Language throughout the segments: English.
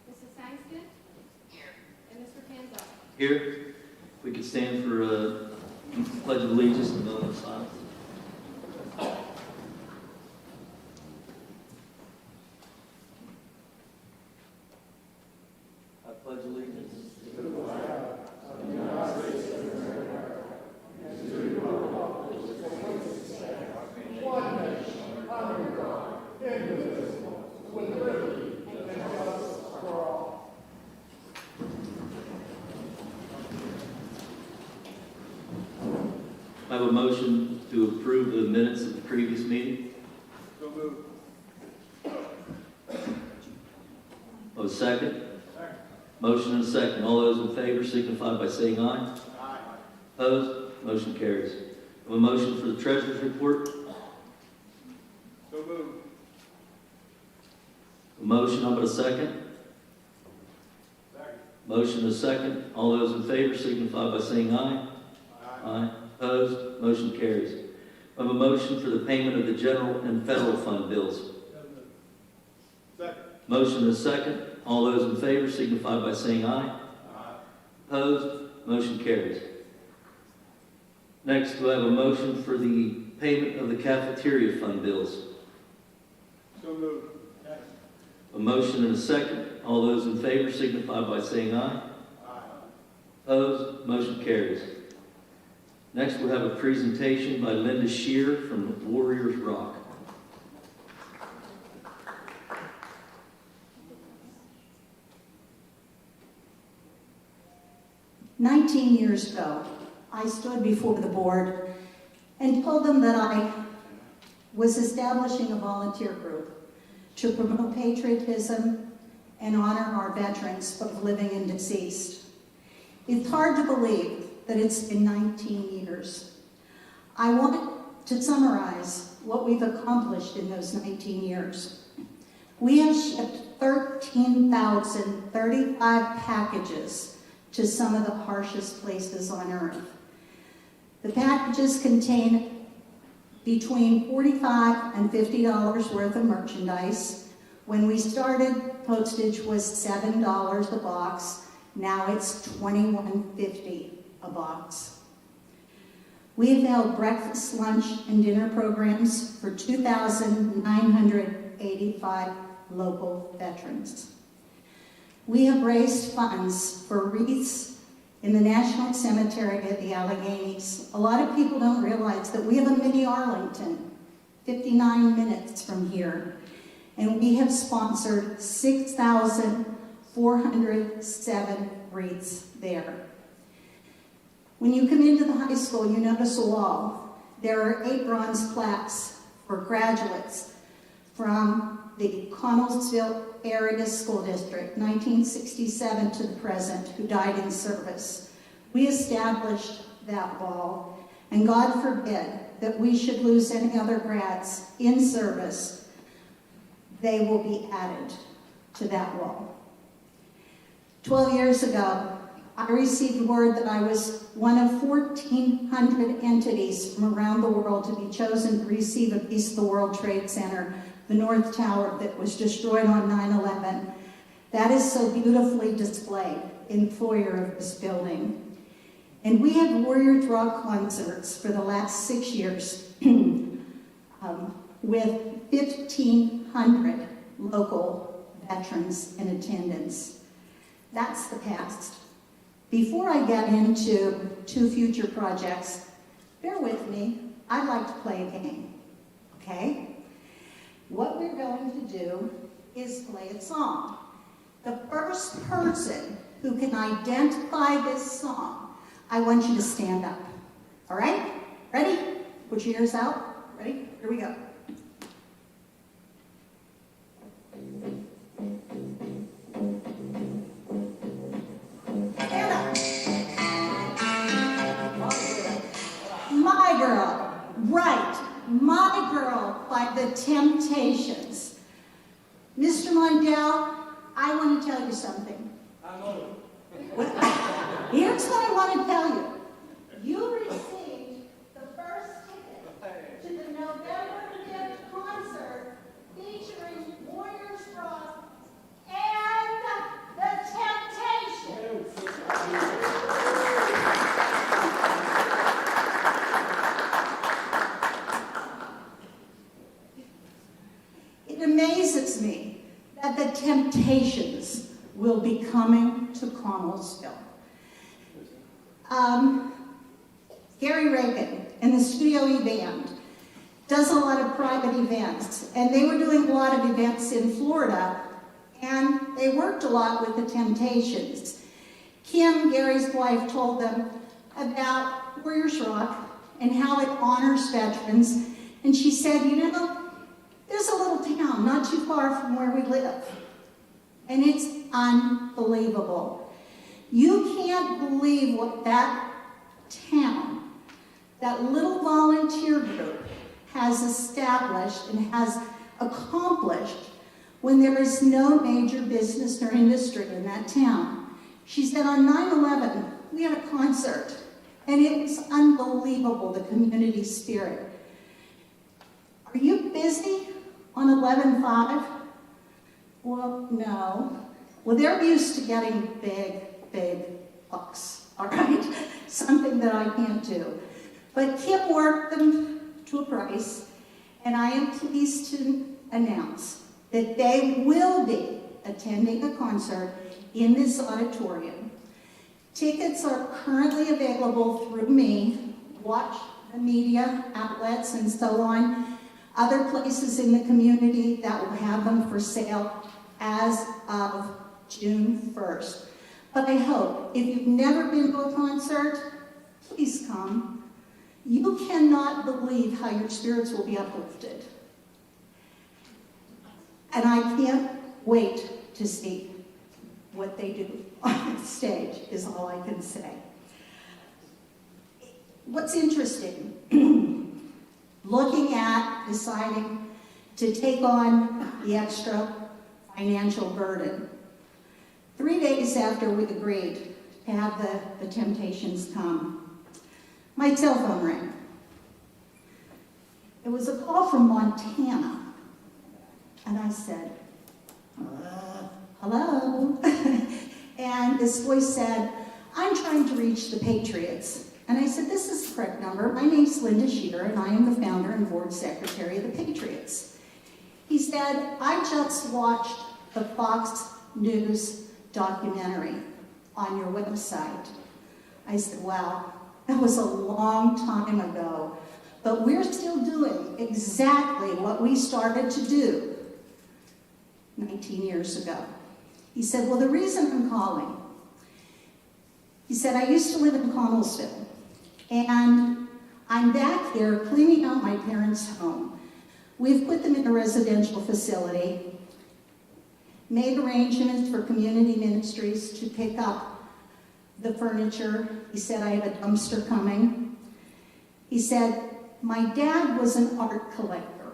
Mrs. Sangston? Here. And Mr. Panzel? Here, we could stand for Pledge of Allegiance and a moment of silence. I pledge allegiance to the flag of the United States of America and to the republic which stands one nation under God, indivisible, with liberty and justice for all. I have a motion to approve the minutes of the previous meeting. So moved. A second? Motion and a second. All those in favor signify by saying aye. Aye. Opposed? Motion carries. I have a motion for the treasurer's report. So moved. A motion, how about a second? Second. Motion and a second. All those in favor signify by saying aye. Aye. Opposed? Motion carries. I have a motion for the payment of the general and federal fund bills. Second. Motion and a second. All those in favor signify by saying aye. Aye. Opposed? Motion carries. Next, we have a motion for the payment of the cafeteria fund bills. So moved. Second. A motion and a second. All those in favor signify by saying aye. Aye. Opposed? Motion carries. Next, we'll have a presentation by Linda Shear from Warriors Rock. "19 years ago, I stood before the board and told them that I was establishing a volunteer group to promote patriotism and honor our veterans, both living and deceased. It's hard to believe that it's been 19 years. I want to summarize what we've accomplished in those 19 years. We have shipped 13,035 packages to some of the harshest places on earth. The packages contain between $45 and $50 worth of merchandise. When we started, postage was $7 a box. Now it's $21.50 a box. We have held breakfast, lunch, and dinner programs for 2,985 local veterans. We have raised funds for wreaths in the National Cemetery at the Alleghenies. A lot of people don't realize that we have a mini Arlington, 59 minutes from here, and we have sponsored 6,407 wreaths there. When you come into the high school, you notice a wall. There are 8 bronze plaques for graduates from the Connellsville Area School District, 1967 to the present, who died in service. We established that wall, and God forbid that we should lose any other grads in service. They will be added to that wall. 12 years ago, I received word that I was one of 1,400 entities from around the world to be chosen to receive a piece of the World Trade Center, the North Tower that was destroyed on 9/11. That is so beautifully displayed in the foyer of this building. And we had Warriors Rock concerts for the last 6 years with 1,500 local veterans in attendance. That's the past. Before I get into 2 future projects, bear with me, I'd like to play a game, okay? What we're going to do is play a song. The first person who can identify this song, I want you to stand up. All right? Ready? Put your ears out. Ready? Here we go. Stand up. My Girl. Right. My Girl by The Temptations. Mr. Mondale, I want to tell you something. Here's what I want to tell you. You received the first ticket to the November 5th concert featuring Warriors Rock and generations will be coming to Connellsville. Gary Reagan and the Studio E Band does a lot of private events, and they were doing a lot of events in Florida, and they worked a lot with the Temptations. Kim, Gary's wife, told them about Warriors Rock and how it honors veterans, and she said, you know, there's a little town not too far from where we live, and it's unbelievable. You can't believe what that town, that little volunteer group, has established and has accomplished when there is no major business or industry in that town. She said on 9/11, we had a concert, and it was unbelievable, the community spirit. Are you busy on 11/5? Well, no. Well, they're used to getting big bucks, all right? Something that I can't do. But Kim worked them to a price, and I am pleased to announce that they will be attending a concert in this auditorium. Tickets are currently available through me, watch the media outlets and so on, other places in the community that will have them for sale as of June 1st. But I hope, if you've never been to a concert, please come. You cannot believe how your spirits will be uplifted. And I can't wait to see what they do on stage, is all I can say. What's interesting, looking at deciding to take on the extra financial burden, 3 days after we agreed to have the Temptations come, my cell phone rang. It was a call from Montana. And I said, hello? And this voice said, I'm trying to reach the Patriots. And I said, this is the correct number. My name's Linda Sheeter, and I am the founder and board secretary of the Patriots. He said, I just watched the Fox News documentary on your website. I said, wow, that was a long time ago, but we're still doing exactly what we started to do 19 years ago. He said, well, the reason I'm calling, he said, I used to live in Connellsville, and I'm back here cleaning out my parents' home. We've put them in a residential facility, made arrangements for community ministries to pick up the furniture. He said, I have a dumpster coming. He said, my dad was an art collector.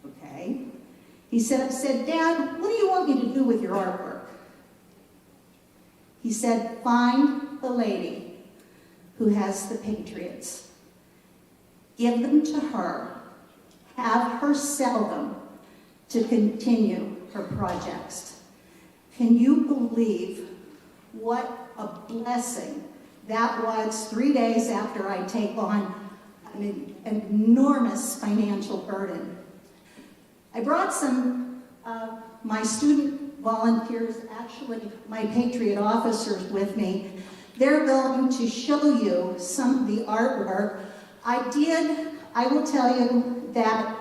Okay. He said, I said, Dad, what do you want me to do with your artwork? He said, find the lady who has the Patriots. Give them to her. Have her sell them to continue her projects. Can you believe what a blessing that was 3 days after I take on an enormous financial burden? I brought some of my student volunteers, actually my Patriot officers with me. They're going to show you some of the artwork. I will tell you that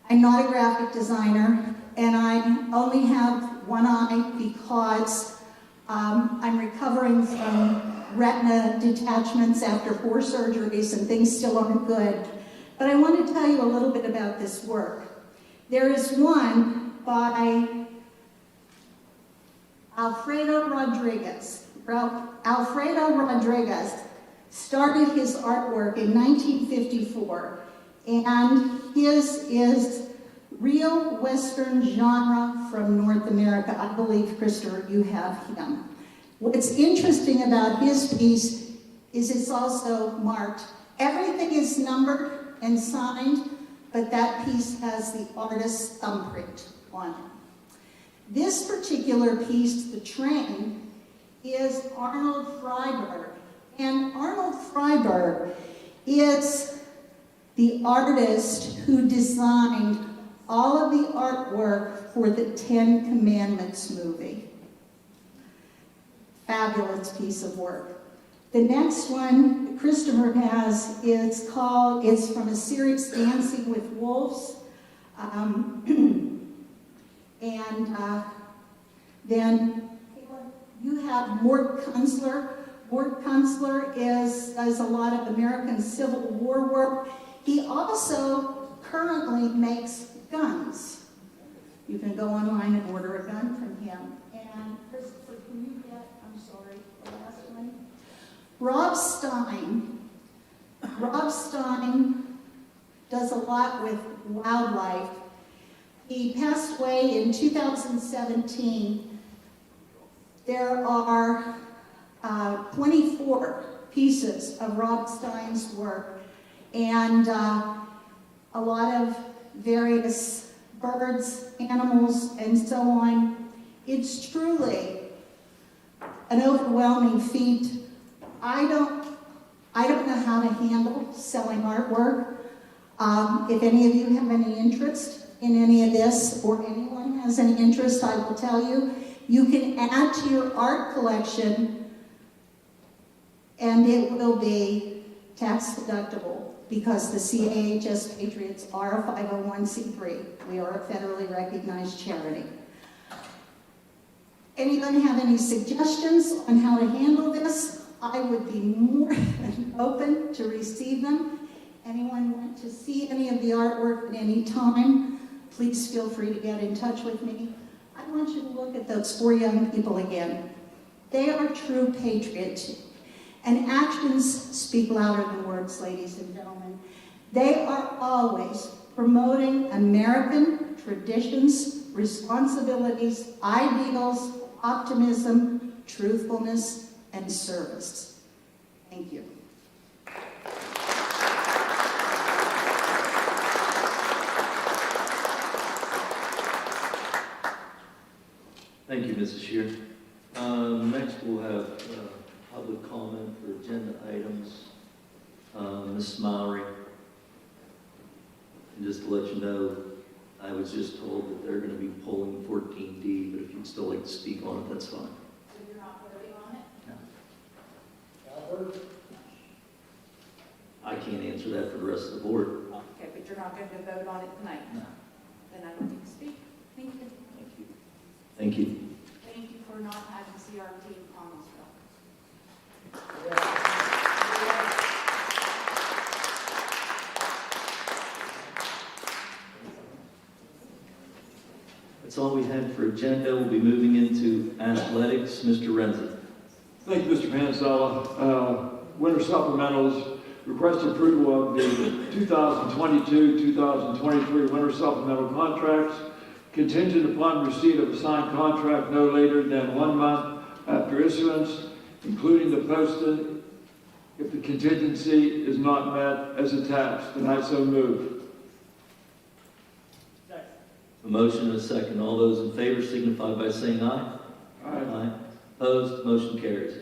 I'm not a graphic designer, and I only have one eye because I'm recovering from retina detachments after 4 surgeries, and things still aren't good. But I want to tell you a little bit about this work. There is one by Alfredo Rodriguez. Alfredo Rodriguez started his artwork in 1954, and his is real Western genre from North America. I believe, Christopher, you have him. What's interesting about his piece is it's also marked. Everything is numbered and signed, but that piece has the artist's thumbprint on it. This particular piece, The Train, is Arnold Freiberg. And Arnold Freiberg is the artist who designed all of the artwork for the 10 Commandments movie. Fabulous piece of work. The next one Christopher has is it's from a series, Dancing with Wolves. Then you have Mort Kunstler. Mort Kunstler does a lot of American Civil War work. He also currently makes guns. You can go online and order a gun from him. And Christopher, can you get, I'm sorry, the last one? Rob Stein. Rob Stein does a lot with wildlife. He passed away in 2017. There are 24 pieces of Rob Stein's work and a lot of various birds, animals, and so on. It's truly an overwhelming feat. I don't know how to handle selling artwork. If any of you have any interest in any of this, or anyone has any interest, I will tell you. You can add to your art collection, and it will be tax deductible because the CAHS Patriots are a 501c3. We are a federally recognized charity. Anyone have any suggestions on how to handle this? I would be more than open to receive them. Anyone want to see any of the artwork at any time, please feel free to get in touch with me. I want you to look at those 4 young people again. They are true patriots, and actions speak louder than words, ladies and gentlemen. They are always promoting American traditions, responsibilities, ideals, optimism, truthfulness, and service. Thank you. Thank you, Mrs. Shear. Next, we'll have public comment for agenda items. Ms. Mowry. And just to let you know, I was just told that they're going to be pulling 14D, but if you'd still like to speak on it, that's fine. So you're not voting on it? No. I can't answer that for the rest of the board. Okay, but you're not going to vote on it tonight? No. Then I don't need to speak. Thank you. Thank you. Thank you. Thank you for not having CRT in Connellsville. That's all we had for agenda. We'll be moving into athletics. Mr. Renzi. Thank you, Mr. Panzala. Winter supplementals. Request approval of the 2022-2023 winter supplemental contracts contingent upon receipt of a signed contract no later than 1 month after issuance, including the posting if the contingency is not met as attached. And I so move. A motion and a second. All those in favor signify by saying aye. Aye. Opposed? Motion carries.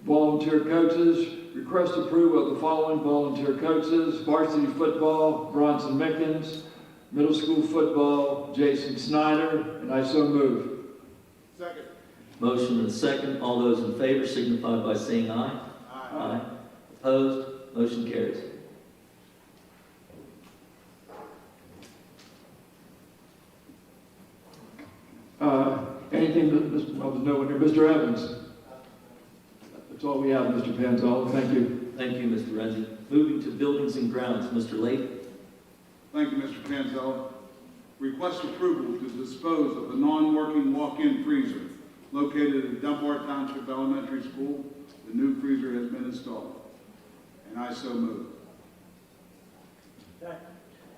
Volunteer coaches. Request approval of the following volunteer coaches: varsity football, Bronson Mickens; middle school football, Jason Snyder, and I so move. Second. Motion and a second. All those in favor signify by saying aye. Aye. Opposed? Motion carries. Anything that Mr. Evans? That's all we have, Mr. Panzala. Thank you. Thank you, Mr. Renzi. Moving to buildings and grounds, Mr. Lake. Thank you, Mr. Panzella. Request approval to dispose of the non-working walk-in freezer located at Dunbar Township Elementary School. The new freezer has been installed, and I so move.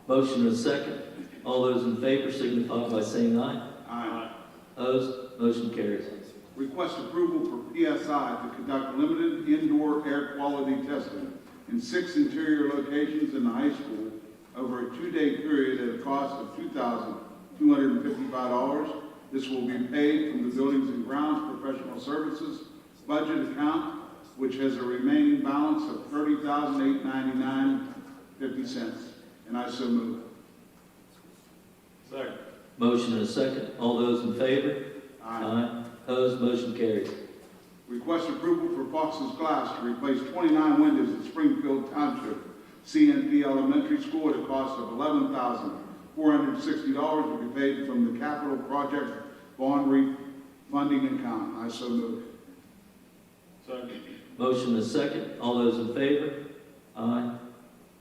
Motion and a second. All those in favor signify by saying aye. Aye. Opposed? Motion carries. Request approval for PSI to conduct limited indoor air quality testing in 6 interior locations in the high school over a 2-day period at a cost of $2,255. This will be paid from the Buildings and Grounds Professional Services budget account, which has a remaining balance of $30,899.50. And I so move. Second. Motion and a second. All those in favor? Aye. Opposed? Motion carries. Request approval for Fox's Glass to replace 29 windows at Springfield Township CNP Elementary School at a cost of $11,460 to be paid from the capital project bond refunding account. I so move. Second. Motion and a second. All those in favor? Aye.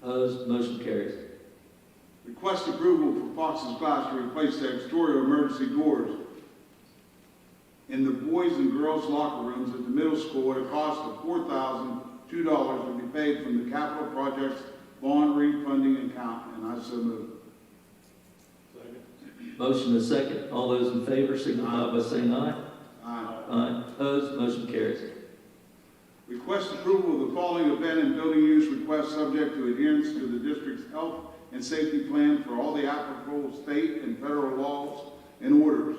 Opposed? Motion carries. Request approval for Fox's Glass to replace the exterior emergency doors in the boys and girls locker rooms at the middle school at a cost of $4,002 to be paid from the capital project's bond refunding account, and I so move. Second. Motion and a second. All those in favor signify by saying aye. Aye. Aye. Opposed? Motion carries. Request approval of the following event and building use request subject to adherence to the district's health and safety plan for all the applicable state and federal laws and orders,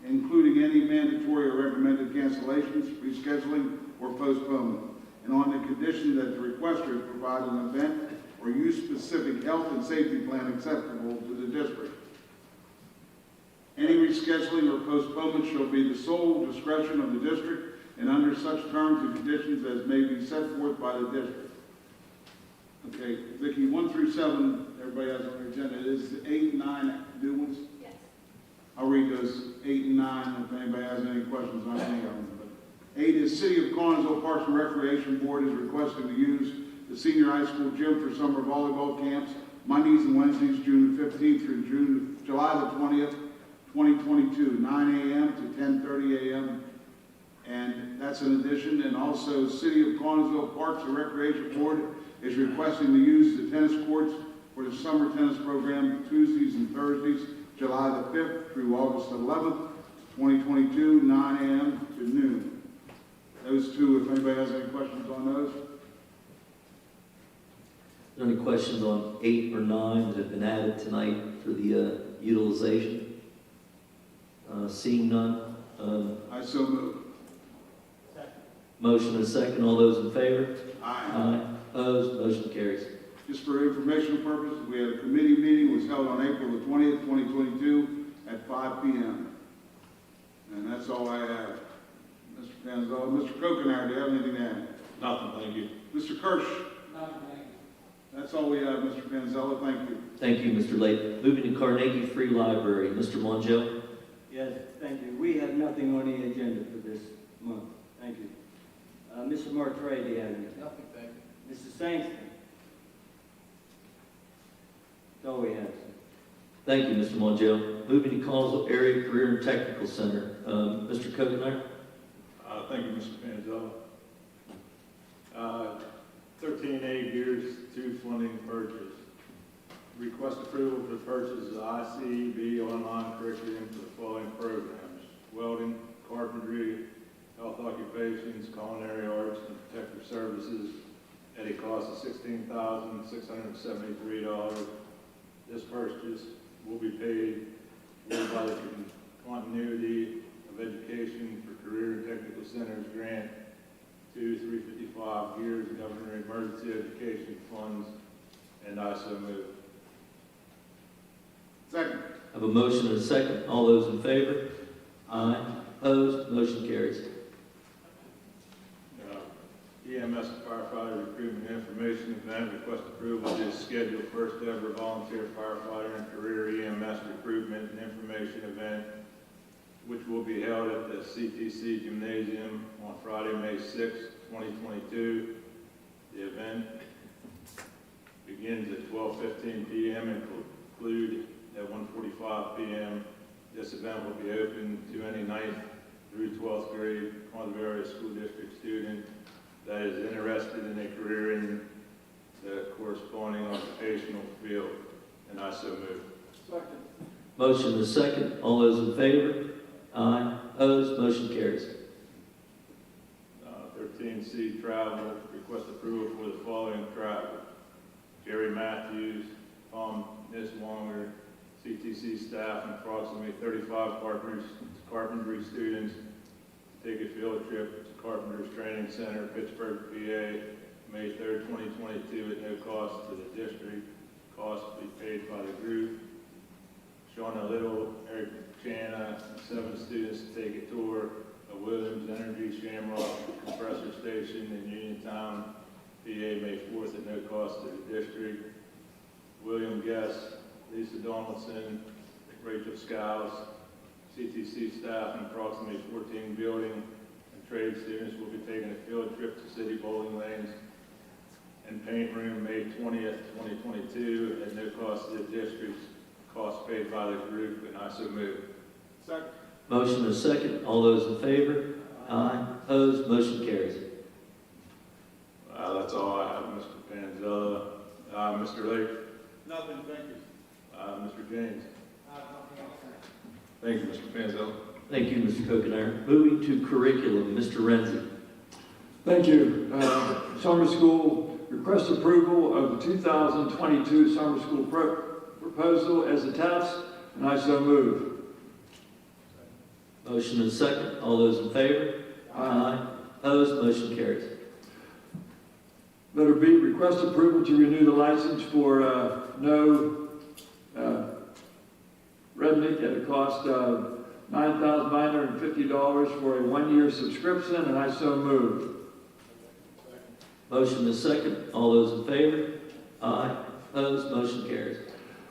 including any mandatory or recommended cancellations, rescheduling, or postponement, and on the condition that the requesters provide an event or use-specific health and safety plan acceptable to the district. Any rescheduling or postponement shall be the sole discretion of the district and under such terms and conditions as may be set forth by the district. Okay, Vicki, 1 through 7, everybody has on their agenda. Is 8 and 9 new ones? Yes. I'll read those 8 and 9 if anybody has any questions on any of them. But 8 is City of Connersville Parks and Recreation Board is requesting to use the senior high school gym for summer volleyball camps Mondays and Wednesdays, June 15th through July the 20th, 2022, 9 a.m. to 10:30 a.m. And that's an addition. And also, City of Connersville Parks and Recreation Board is requesting to use the tennis courts for the summer tennis program Tuesdays and Thursdays, July the 5th through August 11th, 2022, 9 a.m. to noon. Those two, if anybody has any questions on those. Are there any questions on 8 or 9 that have been added tonight for the utilization? Seeing none. I so move. Motion and a second. All those in favor? Aye. Opposed? Motion carries. Just for informational purposes, we had a committee meeting, was held on April the 20th, 2022 at 5 p.m. And that's all I have. Mr. Panzo, Mr. Kokenar, do you have anything to add? Nothing, thank you. Mr. Kirsch? That's all we have, Mr. Panzella. Thank you. Thank you, Mr. Lake. Moving to Carnegie Free Library. Mr. Mongeau? Yes, thank you. We have nothing on the agenda for this month. Thank you. Mr. Martray, do you have anything? Nothing, thank you. Mrs. Sangston? That's all we have, sir. Thank you, Mr. Mongeau. Moving to Collinsville Area Career and Technical Center. Mr. Kokenar? Thank you, Mr. Panzella. 13A Gears 2 funding purchase. Request approval for the purchase of ICB online curriculum for the following programs: welding, carpentry, health occupations, culinary arts, and protective services at a cost of $16,673. This purchase will be paid for by the Continuity of Education for Career and Technical Centers Grant 355 Gears Governor Emergency Education Funds, and I so move. Second. I have a motion and a second. All those in favor? Aye. Opposed? Motion carries. EMS firefighter recruitment information event. Request approval to schedule first ever volunteer firefighter and career EMS recruitment and information event, which will be held at the CTC Gymnasium on Friday, May 6, 2022. The event begins at 12:15 p.m. and will conclude at 1:45 p.m. This event will be open to any 9th through 12th grade Crawford School District student that is interested in a career in the corresponding occupational field, and I so move. Second. Motion and a second. All those in favor? Aye. Opposed? Motion carries. 13C travel. Request approval for the following travel: Jerry Matthews, Tom Niswanger, CTC staff, and approximately 35 carpentry students to take a field trip to Carpenters Training Center, Pittsburgh, PA, May 3rd, 2022, at no cost to the district. Cost to be paid by the group. Shauna Little, Eric Chana, and 7 students to take a tour of Williams Energy Shamrock Compressor Station in Uniontown, PA, May 4th at no cost to the district. William Guest, Lisa Donaldson, Rachel Skiles, CTC staff, and approximately 14 building and trade students will be taking a field trip to city bowling lanes and paint room May 20th, 2022 at no cost to the district, cost paid by the group, and I so move. Second. Motion is second. All those in favor? Aye. Opposed? Motion carries. That's all I have, Mr. Panzella. Mr. Lake? Nothing, thank you. Mr. James? Thank you, Mr. Panzella. Thank you, Mr. Kokenair. Moving to curriculum, Mr. Renzi. Thank you. Summer school, request approval of the 2022 summer school proposal as attached, and I so move. Motion is second. All those in favor? Aye. Opposed? Motion carries. Letter B, request approval to renew the license for No Rednick at a cost of $9,950 for a 1-year subscription, and I so move. Motion is second. All those in favor? Aye. Opposed? Motion carries.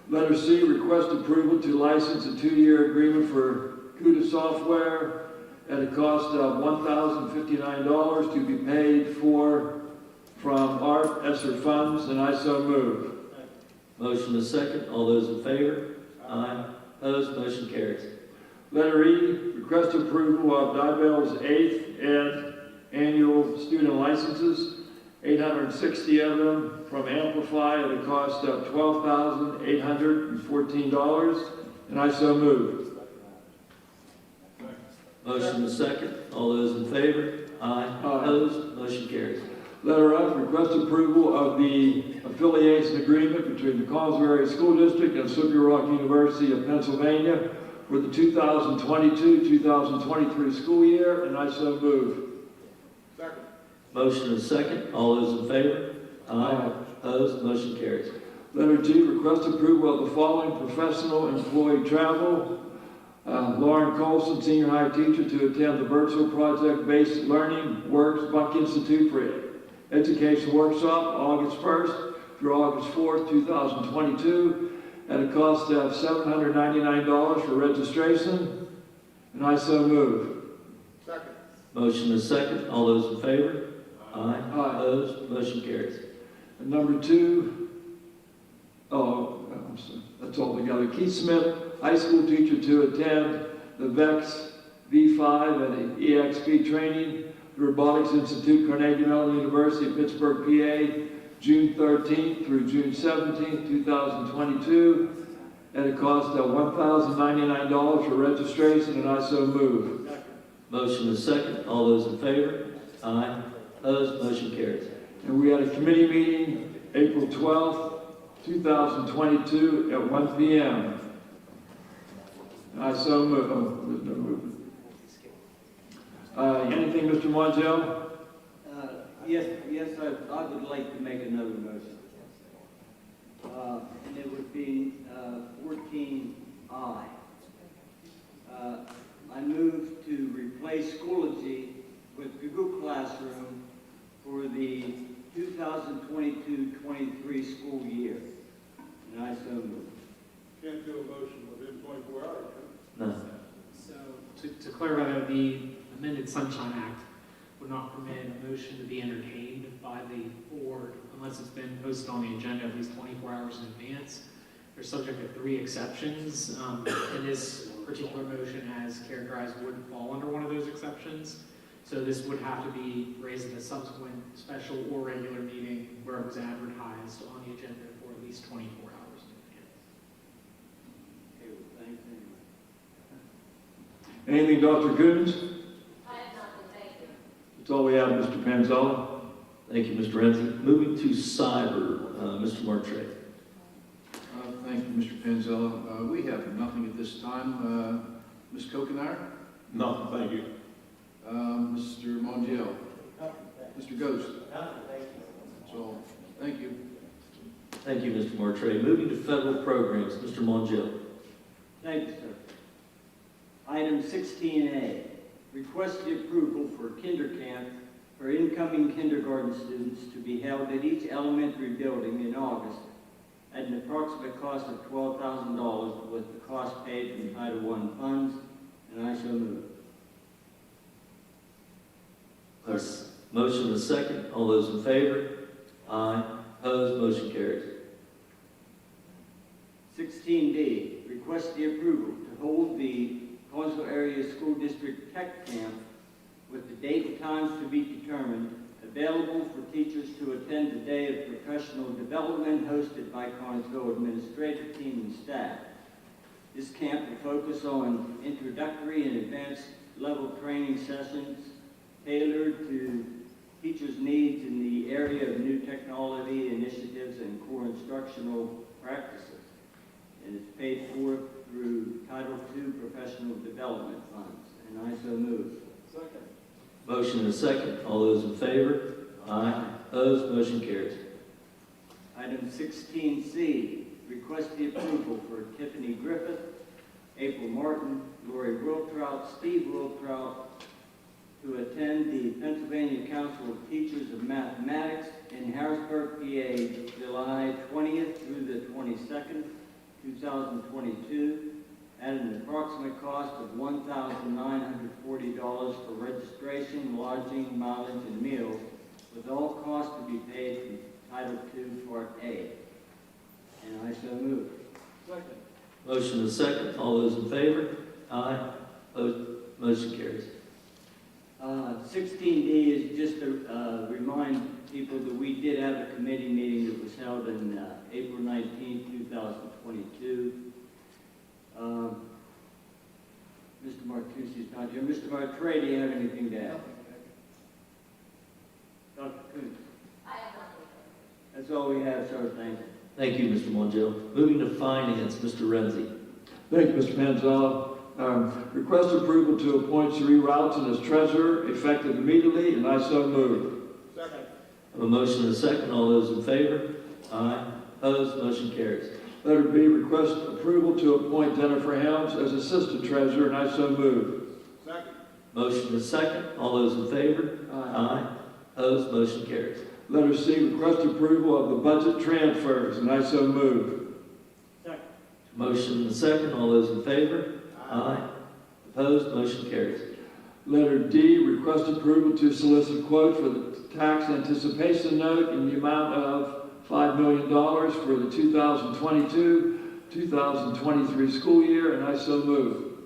Letter C, request approval to license a 2-year agreement for CUDA software at a cost of $1,059 to be paid for from ARP ESSER funds, and I so move. Motion is second. All those in favor? Aye. Opposed? Motion carries. Letter E, request approval of Dibell's 8th ed annual student licenses, 860 of them from Amplify at a cost of $12,814, and I so move. Motion is second. All those in favor? Aye. Opposed? Motion carries. Letter F, request approval of the affiliation agreement between the Collinsville School District and Slippery Rock University of Pennsylvania for the 2022-2023 school year, and I so move. Second. Motion is second. All those in favor? Aye. Opposed? Motion carries. Letter G, request approval of the following professional employee travel. Lauren Colson, senior high teacher, to attend the virtual project-based Learning Works Buck Institute for Education Workshop August 1st through August 4th, 2022 at a cost of $799 for registration, and I so move. Second. Motion is second. All those in favor? Aye. Opposed? Motion carries. And number 2, that's all together. Keith Smith, high school teacher, to attend the VEX V5 and the EXP training, the Robotics Institute, Carnegie Mellon University of Pittsburgh, PA, June 13th through June 17th, 2022, at a cost of $1,099 for registration, and I so move. Motion is second. All those in favor? Aye. Opposed? Motion carries. And we had a committee meeting April 12th, 2022 at 1 p.m. And I so move. Oh, there's no movement. Anything, Mr. Montiel? Yes, I would like to make another motion. And it would be 14I. I move to replace Schoology with Google Classroom for the 2022-23 school year. And I so move. Can't do a motion within 24 hours, No. So, to clarify, that the amended Sunshine Act would not permit a motion to be entertained by the board unless it's been posted on the agenda at least 24 hours in advance. They're subject to 3 exceptions, and this particular motion, as characterized, would fall under one of those exceptions. So this would have to be raised at a subsequent special or regular meeting where it was advertised on the agenda for at least 24 hours in advance. Okay, well, thanks anyway. Anything, Dr. Coons? I have nothing, thank you. That's all we have, Mr. Panzella. Thank you, Mr. Renzi. Moving to cyber, Mr. Martre. Thank you, Mr. Panzella. We have nothing at this time. Ms. Kokenair? Nothing, thank you. Mr. Montiel? Mr. Ghost? That's all. Thank you. Thank you, Mr. Martre. Moving to federal programs, Mr. Mongiel. Thank you, sir. Item 16A, request the approval for kinder camp for incoming kindergarten students to be held at each elementary building in August at an approximate cost of $12,000 with the cost paid from Title I funds, and I so move. Motion is second. All those in favor? Aye. Opposed? Motion carries. 16D, request the approval to hold the Collinsville Area School District Tech Camp with the date and times to be determined, available for teachers to attend the day of professional development hosted by Collinsville administrative team and staff. This camp will focus on introductory and advanced level training sessions tailored to teachers' needs in the area of new technology initiatives and core instructional practices. And it's paid for through Title II Professional Development Funds, and I so move. Second. Motion is second. All those in favor? Aye. Opposed? Motion carries. Item 16C, request the approval for Tiffany Griffith, April Martin, Lori Wiltrout, Steve Wiltrout, to attend the Pennsylvania Council of Teachers of Mathematics in Harrisburg, PA, July 20th through the 22nd, 2022, at an approximate cost of $1,940 for registration, lodging, mileage, and meals, with all costs to be paid from Title II Part A. And I so move. Second. Motion is second. All those in favor? Aye. Opposed? Motion carries. 16D is just to remind people that we did have a committee meeting that was held on April 19, 2022. Mr. Martucci's not here. Mr. Martre, do you have anything to add? Dr. Coons? I have nothing. That's all we have, sir. Thank you. Thank you, Mr. Mongill. Moving to finance, Mr. Renzi. Thank you, Mr. Panzella. Request approval to appoint Sheree Routon as treasurer, effective immediately, and I so move. Second. I have a motion and a second. All those in favor? Aye. Opposed? Motion carries. Letter B, request approval to appoint Jennifer Helms as assistant treasurer, and I so move. Second. Motion is second. All those in favor? Aye. Opposed? Motion carries. Letter C, request approval of the budget transfers, and I so move. Second. Motion is second. All those in favor? Aye. Opposed? Motion carries. Letter D, request approval to solicit quote for the tax anticipation note in the amount of $5 million for the 2022-2023 school year, and I so move.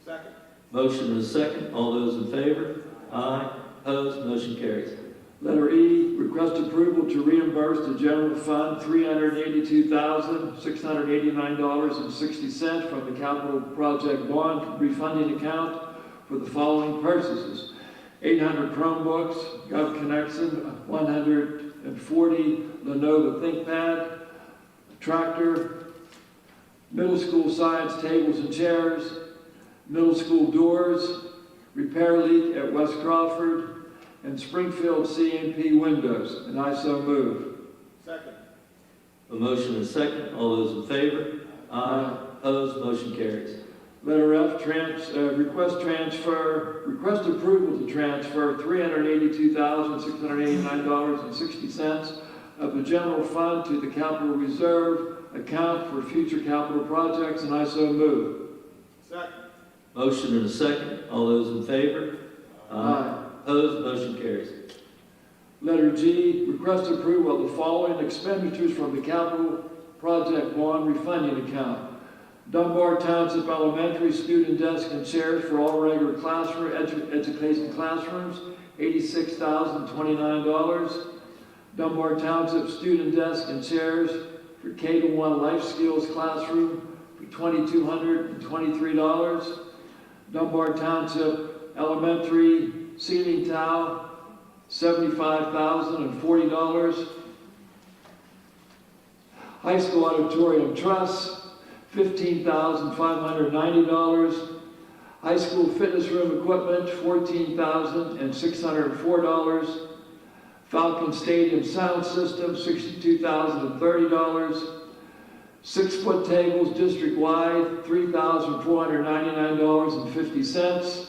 Second. Motion is second. All those in favor? Aye. Opposed? Motion carries. Letter E, request approval to reimburse the general fund $382,689.60 from the capital project bond refunding account for the following purchases: 800 Chromebooks, GovConnection, 140 Lenovo ThinkPad, tractor, middle school science tables and chairs, middle school doors, repair leak at West Crawford, and Springfield CMP windows, and I so move. Second. A motion is second. All those in favor? Aye. Opposed? Motion carries. Letter F, request approval to transfer $382,689.60 of the general fund to the capital reserve account for future capital projects, and I so move. Second. Motion and a second. All those in favor? Aye. Opposed? Motion carries. Letter G, request approval of the following expenditures from the capital project bond refunding account: Dunbar Township Elementary student desk and chairs for all regular classroom education classrooms, $86,029. Dunbar Township student desk and chairs for K-1 life skills classroom for $2,223. Dunbar Township Elementary ceiling towel, $75,040. High school auditorium truss, $15,590. High school fitness room equipment, $14,604. Falcon Stadium sound system, $62,030. 6-foot tables district-wide, $3,499.50.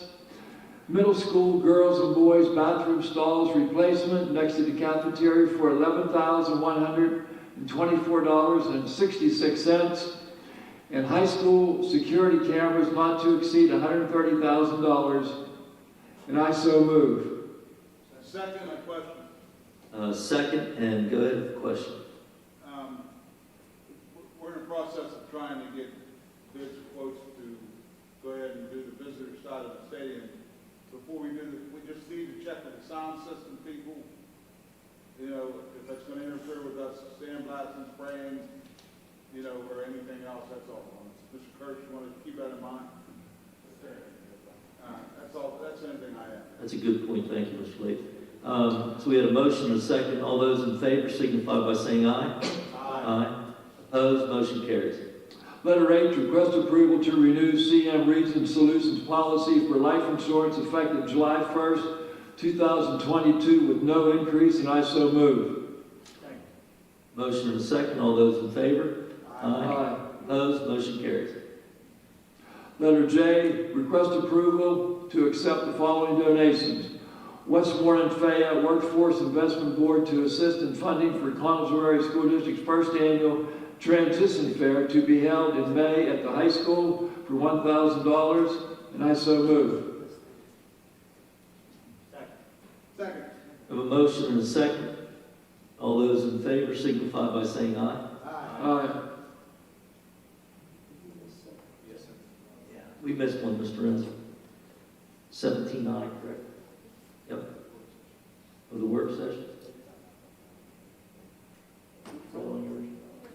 Middle school girls and boys bathroom stalls replacement next to the cafeteria for $11,124.66. And high school security cameras not to exceed $130,000. And I so move. Second, a question. Second, and go ahead with the question. We're in the process of trying to get bids and quotes to go ahead and do the visitor side of the stadium. Before we do that, we just need to check with the sound system people, you know, if that's going to interfere with us sandblasting, spraying, you know, or anything else, that's all. Mr. Kirsch, you want to keep that in mind? That's all, that's anything I have. That's a good point. Thank you, Mr. Lake. So we had a motion and a second. All those in favor signify by saying aye. Aye. Opposed? Motion carries. Letter H, request approval to renew CM Region Solutions policy for life insurance effective July 1st, 2022 with no increase, and I so move. Motion and a second. All those in favor? Aye. Opposed? Motion carries. Letter J, request approval to accept the following donations. Westmoreland Fayette Workforce Investment Board to assist in funding for Connellsville Area School District's first annual Transition Fair to be held in May at the high school for $1,000, and I so move. Second. We have a motion and a second. All those in favor signify by saying aye. Aye. We missed one, Mr. Renzo. 17-9, correct? Yep. Of the work session?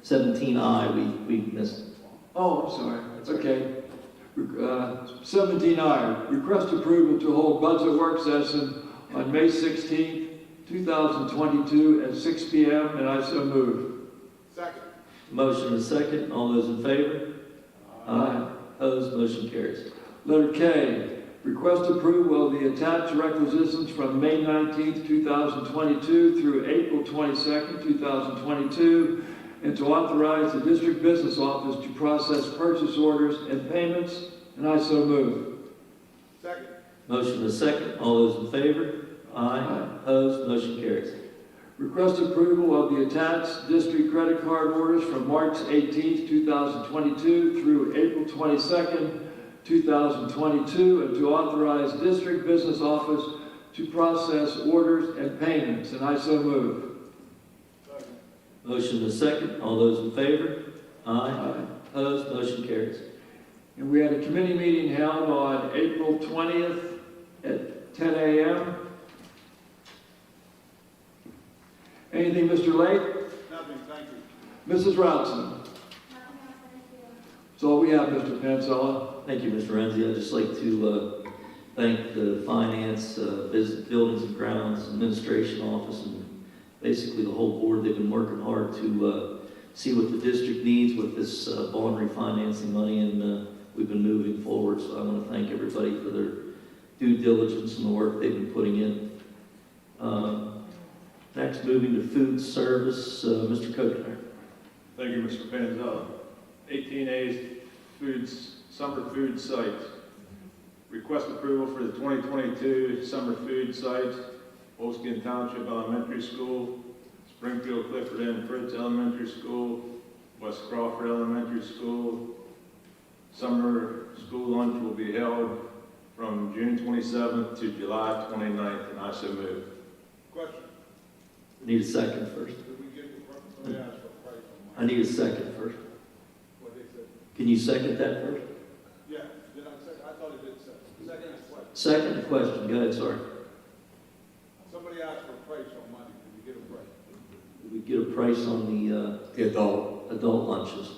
17I, we missed. Oh, I'm sorry. Okay. 17I, request approval to hold budget work session on May 16th, 2022 at 6 p.m. and I so move. Second. Motion and second. All those in favor? Aye. Opposed? Motion carries. Letter K, request approval of the attached requisitions from May 19th, 2022 through April 22nd, 2022, and to authorize the district business office to process purchase orders and payments, and I so move. Second. Motion and second. All those in favor? Aye. Opposed? Motion carries. Request approval of the attached district credit card orders from March 18th, 2022 through April 22nd, 2022, and to authorize district business office to process orders and payments, and I so move. Second. Motion and second. All those in favor? Aye. Aye. Opposed? Motion carries. And we had a committee meeting held on April 20th at 10 a.m. Anything, Mr. Lake? Nothing, thank you. Mrs. Routson? That's all we have, Mr. Pansella. Thank you, Mr. Renzi. I'd just like to thank the Finance, Buildings and Grounds Administration Office, and basically the whole board. They've been working hard to see what the district needs with this bond refinancing money, and we've been moving forward. So I want to thank everybody for their due diligence and the work they've been putting in. Next, moving to food service, Mr. Kokenar. Thank you, Mr. Panzella. 18A's summer food site. Request approval for the 2022 summer food site, Olskin Township Elementary School, Springfield Clifford and Fritz Elementary School, West Crawford Elementary School. Summer school lunch will be held from June 27th to July 29th, and I so move. Question. Need a second first. Did we get somebody asked for a price on I need a second first. what they said? Can you second that first? Yeah, did I say? I thought it did second. Second is what? Second question. Go ahead, sorry. Somebody asked for a price on Monday. Did we get a price? Did we get a price on the adult lunches?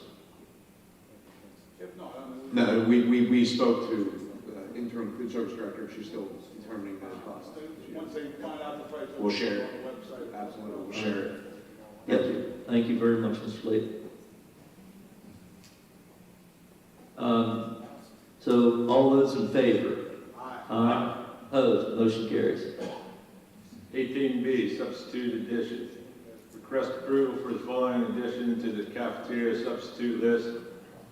If not, I mean. No, we spoke to interim food service director. She's still determining that cost. Once they find out the price, We'll share it. on the website. Absolutely, we'll share it. Yep. Thank you very much, Mr. Lake. So all those in favor? Aye. Opposed? Motion carries. 18B, substitute addition. Request approval for the following addition to the cafeteria substitute list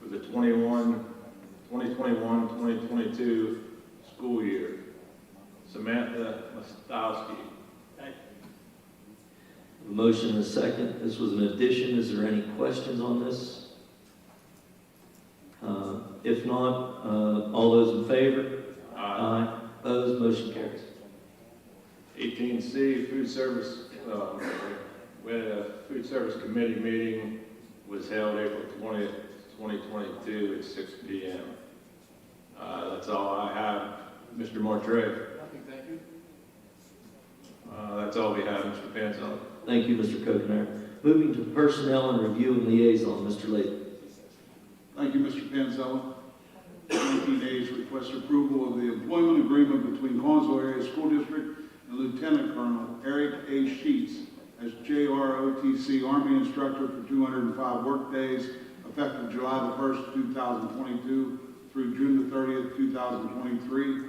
for the 2021-2022 school year. Samantha Mostowski. A motion and a second. This was an addition. Is there any questions on this? If not, all those in favor? Aye. Opposed? Motion carries. 18C, food service, we had a food service committee meeting, was held April 20th, 2022 at 6 p.m. That's all I have. Mr. Martre. Nothing, thank you. That's all we have, Mr. Panzella. Thank you, Mr. Kokenar. Moving to personnel and review and liaison, Mr. Layton. Thank you, Mr. Panzella. 19 days request approval of the employment agreement between Collinsville Area School District and Lieutenant Colonel Eric A. Sheets as JROTC Army Instructor for 205 work days, effective July the 1st, 2022 through June the 30th, 2023,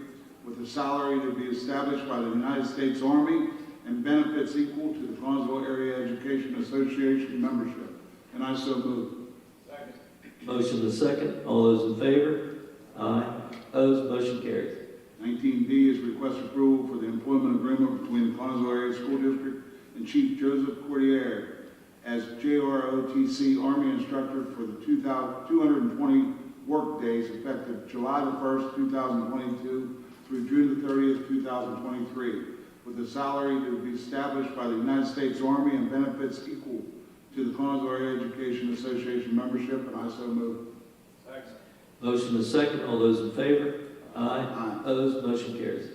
with a salary to be established by the United States Army and benefits equal to the Collinsville Area Education Association membership. And I so move. Second. Motion and a second. All those in favor? Aye. Opposed? Motion carries. 19B is request approval for the employment agreement between the Collinsville Area School District and Chief Joseph Cordier as JROTC Army Instructor for the 220 work days effective July the 1st, 2022 through June the 30th, 2023, with a salary to be established by the United States Army and benefits equal to the Collinsville Area Education Association membership, and I so move. Second. Motion and a second. All those in favor? Aye. Aye. Opposed? Motion carries.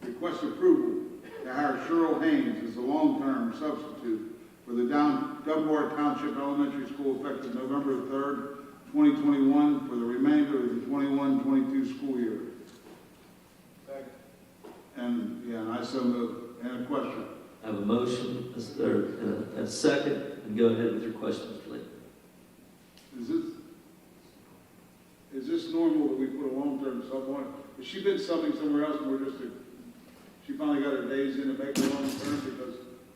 Request approval to hire Cheryl Haynes as a long-term substitute for the Dunbar Township Elementary School effective November 3rd, 2021 for the remainder of the 21-22 school year. Second. And I so move. And a question? I have a motion and a second. And go ahead with your question, Mr. Layton. Is this normal that we put a long-term sub on? Has she been subbing somewhere else and she finally got her days in to make a long-term? Because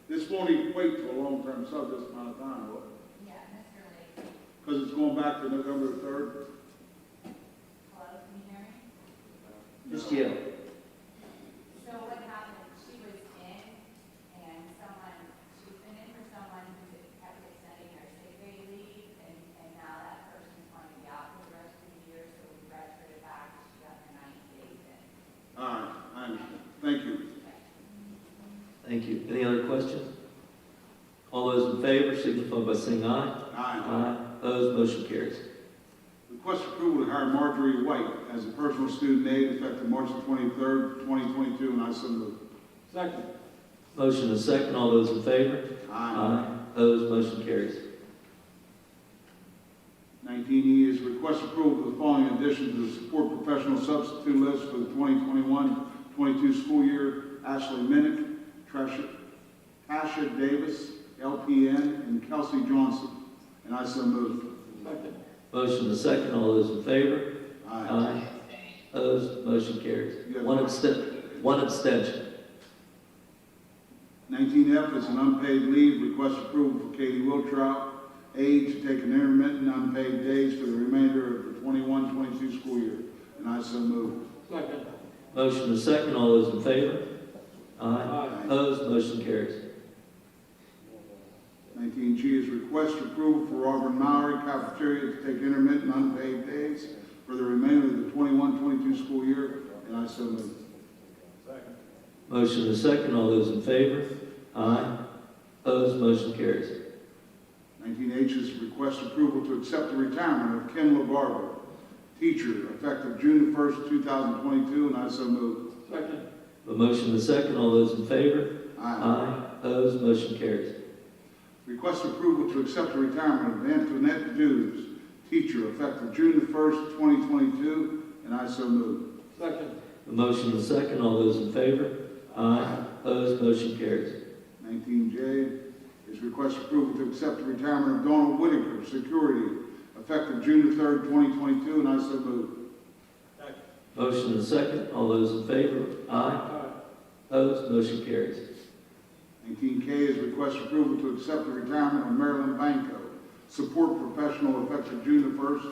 this won't equate to a long-term sub this amount of time, will it? Yeah, Mr. Lee. Because it's going back to November 3rd? Hello, can you hear me? Ms. Gill. So what happened, she was in and she's been in for someone who kept extending her sick day leave and now that person's going to be out for the rest of the year, so we transferred it back, she got her 90 days in. All right, I understand. Thank you. Thank you. Any other questions? All those in favor signify by saying aye. Aye. Opposed? Motion carries. Request approval to hire Marjorie White as a personal student aide effective March the 23rd, 2022, and I so move. Second. Motion and second. All those in favor? Aye. Opposed? Motion carries. 19E is request approval for the following addition to the support professional substitute list for the 2021-22 school year: Ashley Minnick, Tasha Davis, LPN, and Kelsey Johnson. And I so move. Second. Motion and second. All those in favor? Aye. Opposed? Motion carries. You have- One abstention. 19F is an unpaid leave. Request approval for Katie Wiltrout, aide, to take an intermittent unpaid days for the remainder of the 21-22 school year. And I so move. Second. Motion and second. All those in favor? Aye. Opposed? Motion carries. 19G is request approval for Auburn Mallory Cafeteria to take intermittent unpaid days for the remainder of the 21-22 school year, and I so move. Second. Motion and second. All those in favor? Aye. Opposed? Motion carries. 19H is request approval to accept the retirement of Kim LaBarbera, teacher, effective June the 1st, 2022, and I so move. Second. A motion and second. All those in favor? Aye. Opposed? Motion carries. Request approval to accept the retirement of Antoinette Dews, teacher, effective June the 1st, 2022, and I so move. Second. A motion and second. All those in favor? Opposed? Motion carries. 19J is request approval to accept the retirement of Donald Whitaker, security, effective June the 3rd, 2022, and I so move. Second. Motion and second. All those in favor? Opposed? Motion carries. 19K is request approval to accept the retirement of Marilyn Banco, support professional effective June the 1st,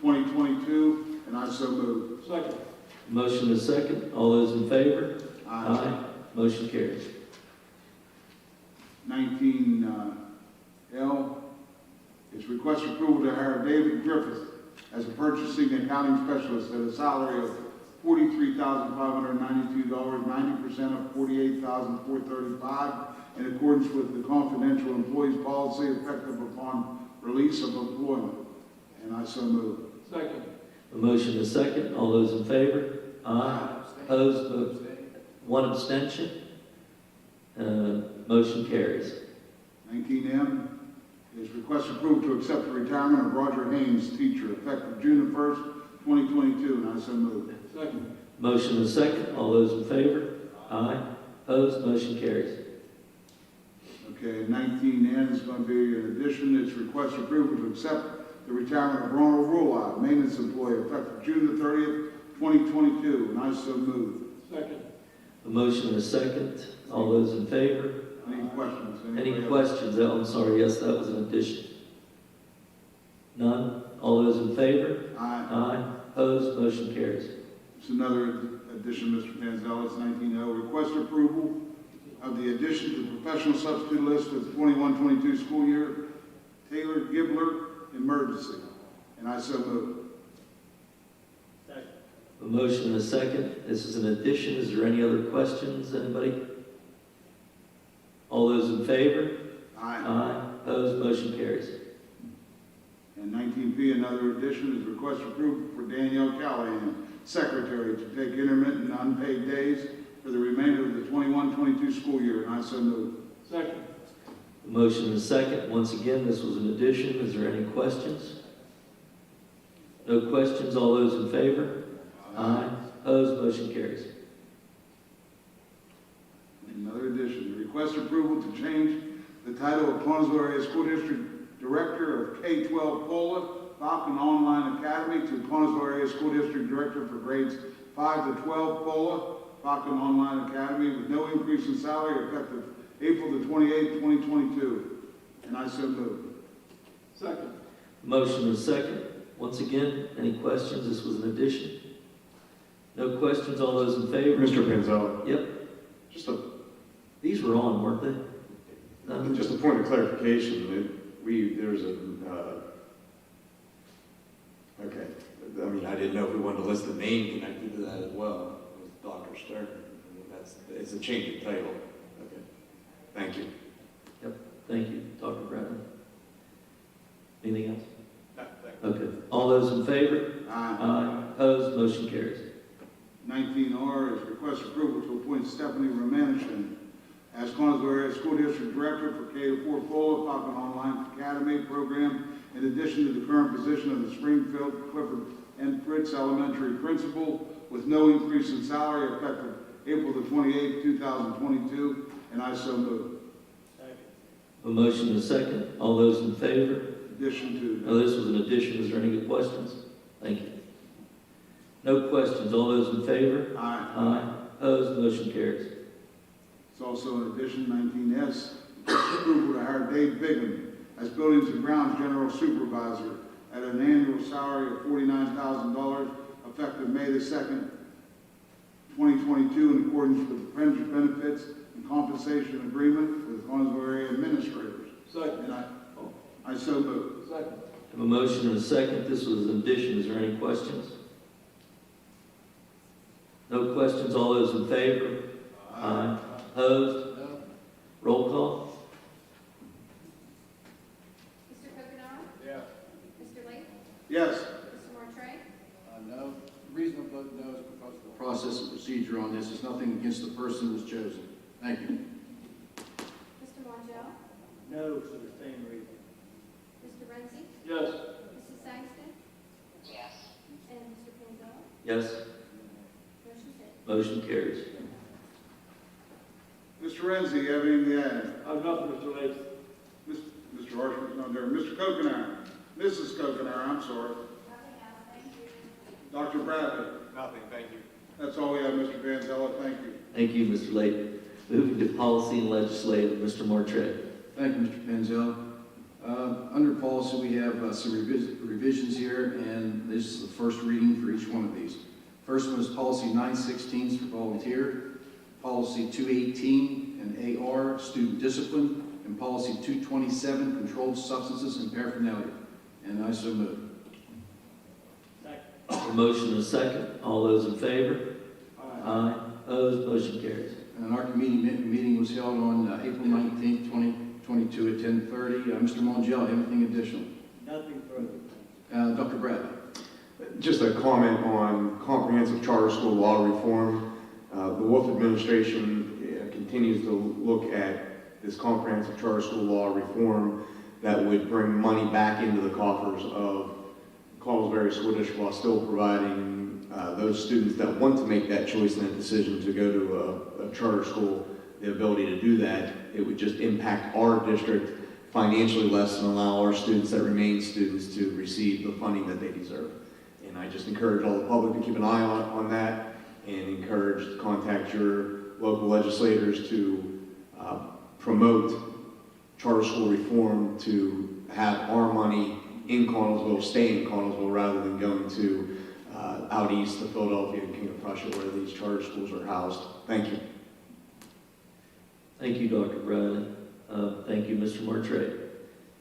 2022, and I so move. Second. Motion is second. All those in favor? Motion carries. 19L is request approval to hire David Griffith as a purchasing and accounting specialist at a salary of $43,592, 90% of $48,435, in accordance with the confidential employees policy effective upon release of employment. And I so move. Second. A motion is second. All those in favor? Opposed? One abstention. Motion carries. 19M is request approval to accept the retirement of Roger Haynes, teacher, effective June the 1st, 2022, and I so move. Second. Motion is second. All those in favor? Opposed? Motion carries. Okay, 19N is going to be an addition. It's request approval to accept the retirement of Ronald Rulli, maintenance employee, effective June the 30th, 2022, and I so move. Second. A motion is second. All those in favor? Any questions? Any Anybody else? questions? Oh, I'm sorry. Yes, that was an addition. None? All those in favor? Aye. Opposed? Motion carries. It's another addition, Mr. Panzel. It's 19O. Request approval of the addition to professional substitute list for the 21-22 school year, Taylor Gibler, emergency. And I so move. Second. A motion and a second. This is an addition. Is there any other questions? Anybody? All those in favor? Aye. Opposed? Motion carries. And 19P, another addition, is request approval for Danielle Callahan, secretary, to take intermittent unpaid days for the remainder of the 21-22 school year, and I so move. Second. A motion and a second. Once again, this was an addition. Is there any questions? No questions. All those in favor? Opposed? Motion carries. Another addition, request approval to change the title of Connellsville Area School District Director of K-12 POLA Falcon Online Academy to Connellsville Area School District Director for grades 5 to 12 POLA Falcon Online Academy with no increase in salary effective April the 28th, 2022. And I so move. Second. Motion and a second. Once again, any questions? This was an addition. No questions. All those in favor? Mr. Panzella. Yep. These were on, weren't they? No. Just a point of clarification, there's a, okay, I mean, I didn't know if we wanted to list the name connected to that as well, with Dr. Stern. I mean, it's a change of title. Okay, thank you. Yep. Thank you, Dr. Bradley. Anything else? No, thank you. Okay. All those in favor? Aye. Opposed? Motion carries. 19R is request approval to appoint Stephanie Romanishin as Connellsville Area School District Director for K-4 POLA Falcon Online Academy program, in addition to the current position of the Springfield, Clifford, and Fritz Elementary Principal, with no increase in salary effective April the 28th, 2022, and I so move. Second. A motion and a second. All those in favor? Addition to. Oh, this was an addition. Is there any questions? Thank you. No questions. All those in favor? Aye. Opposed? Motion carries. It's also an addition, 19S, approval to hire Dave Bigham as Buildings and Grounds General Supervisor at an annual salary of $49,000 effective May the 2nd, 2022, in accordance with the fringe benefits and compensation agreement with the Connellsville Area Administrators. Second. And I so move. Second. I have a motion and a second. This was an addition. Is there any questions? No questions. All those in favor? Opposed? No. Roll call. Mr. Coconaro? Yeah. Mr. Lake? Yes. Mr. Mortray? No. The reason I vote no is because of the process and procedure on this. It's nothing against the person who was chosen. Thank you. Mr. Mongeau? No, for the same reason. Mr. Renzi? Yes. Mrs. Sangston? yes, And Mr. Panzella? Yes. Motion carries. Motion carries. Mr. Renzi, you have anything to add? I have nothing, Mr. Lake. Mr. Harshman's not there. Mr. Coconaro? Mrs. Coconaro, I'm sorry. Nothing else, thank you. Dr. Bradley? Nothing, thank you. That's all we have, Mr. Panzella. Thank you. Thank you, Mr. Layton. Moving to policy and legislative, Mr. Martret. Thank you, Mr. Panzel. Under policy, we have some revisions here, and this is the first reading for each one of these. First one is policy 916 for volunteer, policy 218 and AR, student discipline, and policy 227, controlled substances and paraphernalia. And I so move. A motion and a second. All those in favor? Aye. Opposed? Motion carries. And our meeting was held on April 19th, 2022 at 10:30. Mr. Mongel, anything additional? Nothing further. Dr. Bradley. Just a comment on comprehensive charter school law reform. The Wolf administration continues to look at this comprehensive charter school law reform that would bring money back into the coffers of Caldwell School District while still providing those students that want to make that choice and that decision to go to a charter school the ability to do that. It would just impact our district financially less and allow our students that remain students to receive the funding that they deserve. And I just encourage all the public to keep an eye on that and encourage to contact your local legislators to promote charter school reform to have our money in Connellsville, stay in Connellsville rather than going to out east to Philadelphia and King of Prussia where these charter schools are housed. Thank you. Thank you, Dr. Bradley. Thank you, Mr. Martret.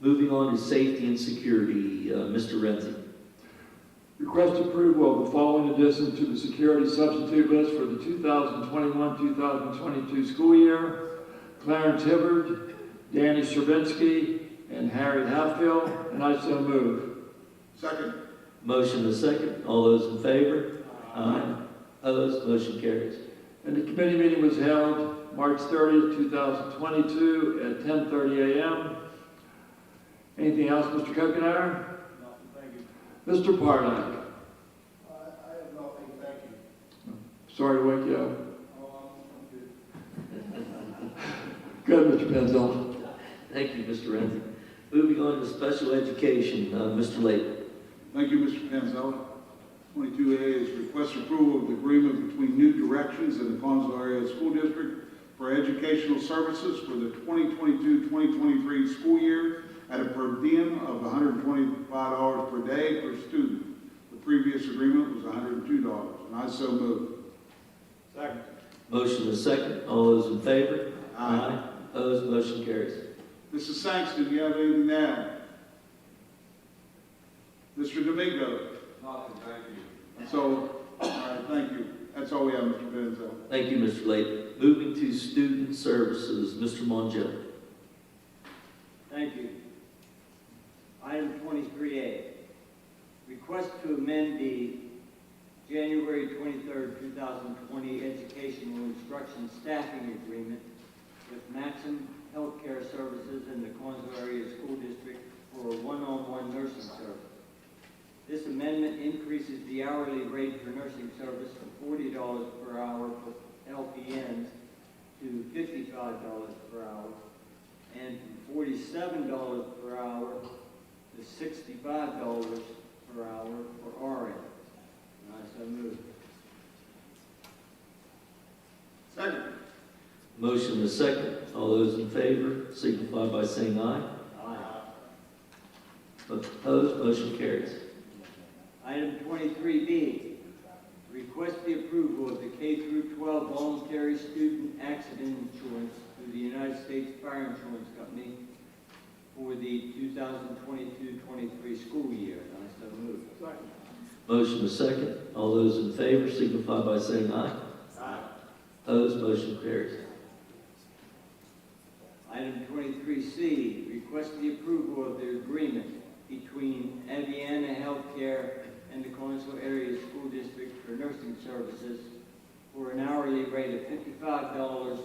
Moving on to safety and security, Mr. Renzi. Request approval of the following additions to the security substitute list for the 2021-2022 school year. Clarence Hibbard, Danny Stravinsky, and Harry Hatfield, and I so move. Second. Motion and a second. All those in favor? Aye. Opposed? Motion carries. And the committee meeting was held March 30th, 2022 at 10:30 a.m. Anything else, Mr. Kokenauer? Nothing, thank you. Mr. Parlak? I have nothing, thank you. Sorry to wake you up. Oh, I'm good. Good, Mr. Penzel. Thank you, Mr. Renzi. Moving on to special education, Mr. Layton. Thank you, Mr. Panzella. 22A is request approval of the agreement between New Directions and the Connellsville Area School District for educational services for the 2022-2023 school year at a per diem of $125 per day per student. The previous agreement was $102, and I so move. Second. Motion and a second. All those in favor? Aye. Opposed? Motion carries. Mrs. Sangston, do you have anything to add? Mr. Domingo? Nothing, thank you. So, all right, thank you. That's all we have, Mr. Benzo. Thank you, Mr. Layton. Moving to student services, Mr. Mongel. Thank you. Item 23A, request to amend the January 23rd, 2020 educational instruction staffing agreement with Maxim Healthcare Services in the Connellsville Area School District for a one-on-one nursing service. This amendment increases the hourly rate for nursing service from $40 per hour for LPNs to $55 per hour, and from $47 per hour to $65 per hour for RN. And I so move. Second. Motion and a second. All those in favor signify by saying aye. Aye. Opposed? Motion carries. Item 23B, request the approval of the K-12 voluntary student accident insurance through the United States Fire Insurance Company for the 2022-23 school year. And I so move. Motion and a second. All those in favor signify by saying aye. Aye. Opposed? Motion carries. Item 23C, request the approval of the agreement between Aviana Healthcare and the Connellsville Area School District for nursing services for an hourly rate of $55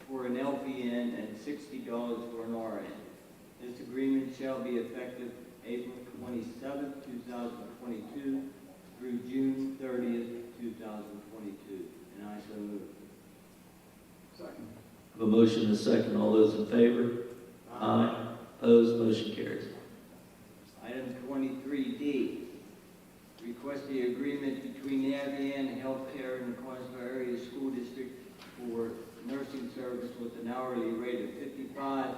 for an LPN and $60 for an RN. This agreement shall be effective April 27, 2022 through June 30th, 2022. And I so move. Second. I have a motion and a second. All those in favor? Aye. Opposed? Motion carries. Item 23D, request the agreement between the Aviana Healthcare and the Connellsville Area School District for service with an hourly rate of $55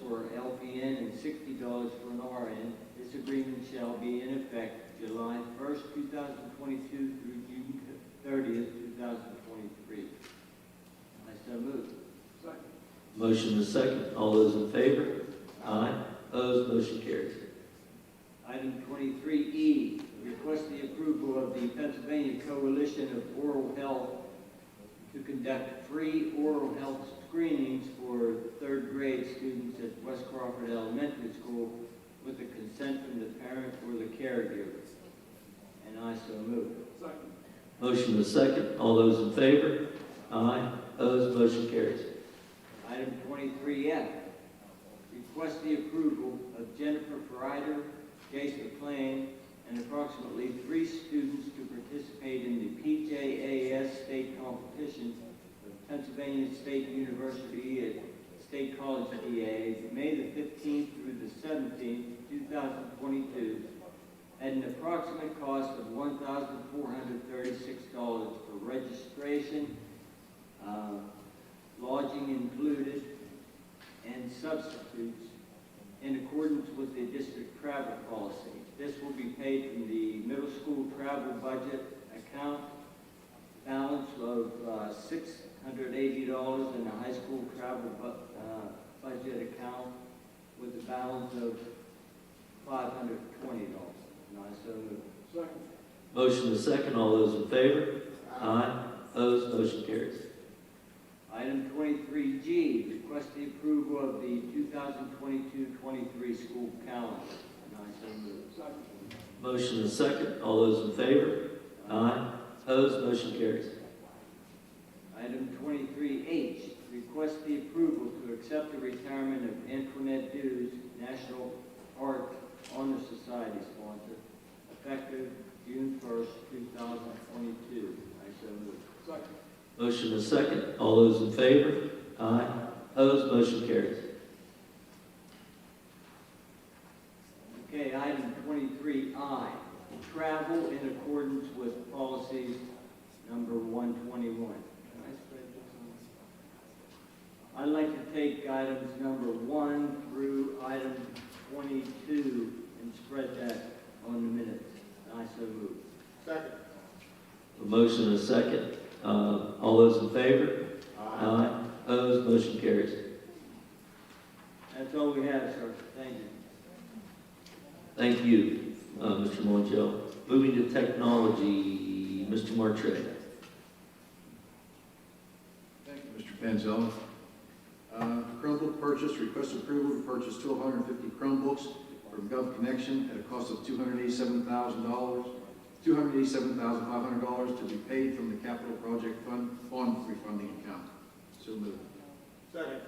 for LPN and $60 for an RN. This agreement shall be in effect July 1st, 2022 through June 30th, 2023. I so move. Motion is second. All those in favor? Aye. Opposed? Motion carries. Item 23E, request the approval of the Pennsylvania Coalition of Oral Health to conduct free oral health screenings for third grade students at West Crawford Elementary School with the consent from the parent or the caregiver. And I so move. Motion is second. All those in favor? Aye. Opposed? Motion carries. Item 23F, request the approval of Jennifer Frieder, Jason McLean, and approximately 3 students to participate in the PJAS state competition of Pennsylvania State University at State College, PA, May the 15th through the 17th, 2022, at an approximate cost of $1,436 for registration, lodging included, and substitutes in accordance with the district travel policy. This will be paid from the middle school travel budget account, balance of $680 in the high school travel budget account with a balance of $520. And I so move. Motion is second. All those in favor? Aye. Opposed? Motion carries. Item 23G, request the approval of the 2022-23 school calendar. And I so move. Motion is second. All those in favor? Aye. Opposed? Motion carries. Item 23H, request the approval to accept the retirement of Antoinette Dews, National Art Honor Society sponsor, effective June 1st, 2022. I so move. Motion is second. All those in favor? Aye. Opposed? Motion carries. Okay, item 23I, travel in accordance with policies number 121. Can I spread this on? I'd like to take items number 1 through item 22 and spread that on the minutes. I so move. Second. A motion is second. All those in favor? Aye. Opposed? Motion carries. That's all we have, sir. Thank you. Thank you, Mr. Monjo. Moving to technology, Mr. Martre. Thank you, Mr. Panzel. Chromebook purchase, request approval to purchase 1,250 Chromebooks from Gov Connection at a cost of $287,500 to be paid from the Capital Project Fund refunding account. So moved. Second.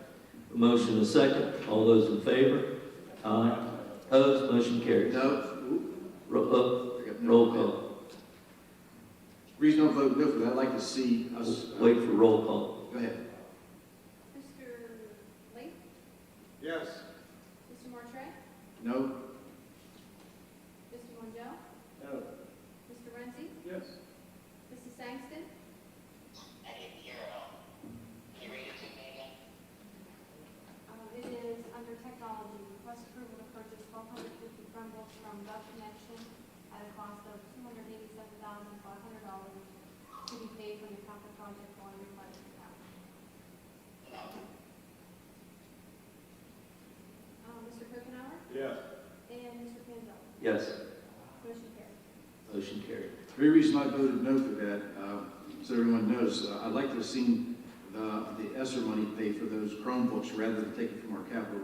A motion is second. All those in favor? Aye. Opposed? Motion carries. No. Roll call. Reason I'll vote no for that, I'd like to see us. Wait for roll call. Go ahead. Mr. Lake? Yes. Mr. Martre? No? Mr. Monjo? No. Mr. Renzi? Yes. Mrs. Sangston? It is under technology, request approval to purchase 1,250 Chromebooks from Gov Connection at a cost of $287,500 to be paid from the Capital Project Fund refunding account. Mr. Kirkenower? Yes. And Mr. Panzel? Yes. Motion carried. Motion carried. The very reason I voted no for that, so everyone knows, I'd like to have seen the ESSER money pay for those Chromebooks rather than take it from our capital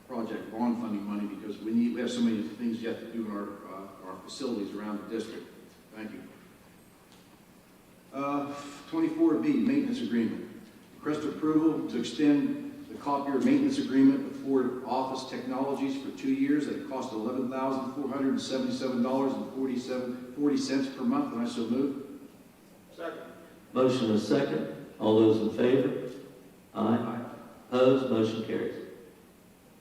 project bond funding money because we have so many things yet to do in our facilities around the district. Thank you. 24B, maintenance agreement. Request approval to extend the copier maintenance agreement with Ford Office Technologies for 2 years at a cost of $11,477.40 per month, and I so move. Second. Motion is second. All those in favor? Aye. Opposed? Motion carries.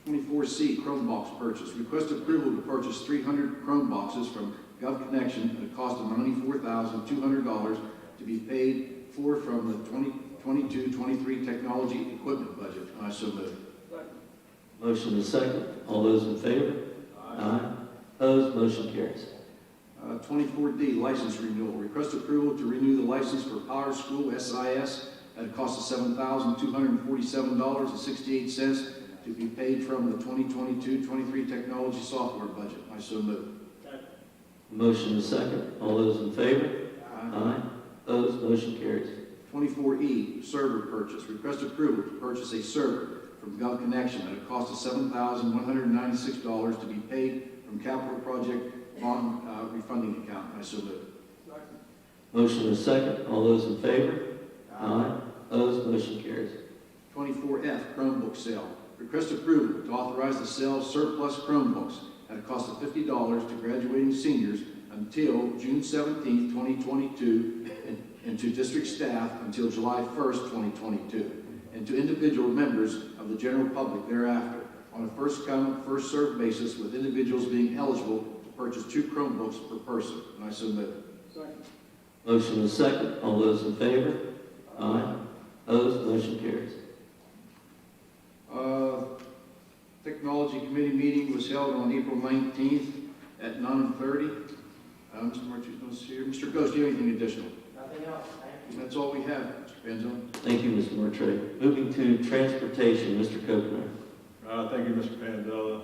24C, Chromebox purchase. Request approval to purchase 300 Chromeboxes from Gov Connection at a cost of $94,200 to be paid for from the 22-23 technology equipment budget. And I so move. Motion is second. All those in favor? Aye. Opposed? Motion carries. 24D, license renewal. Request approval to renew the license for Power School SIS at a cost of $7,247.68 to be paid from the 2022-23 technology software budget. I so move. Motion is second. All those in favor? Aye. Opposed? Motion carries. 24E, server purchase. Request approval to purchase a server from Gov Connection at a cost of $7,196 to be paid from capital project bond refunding account. I so move. Motion is second. All those in favor? Aye. Opposed? Motion carries. 24F, Chromebook sale. Request approval to authorize the sale of surplus Chromebooks at a cost of $50 to graduating seniors until June 17, 2022, and to district staff until July 1st, 2022, and to individual members of the general public thereafter on a first-come, first-served basis, with individuals being eligible to purchase 2 Chromebooks per person. And I so move. Motion is second. All those in favor? Aye. Opposed? Motion carries. Technology committee meeting was held on April 19th at 9:30. Mr. Martinez here. Mr. Ghost, do you have anything additional? Nothing else, thank you. That's all we have, Mr. Panzo. Thank you, Mr. Martre. Moving to transportation, Mr. Kochner. Thank you, Mr. Pandela.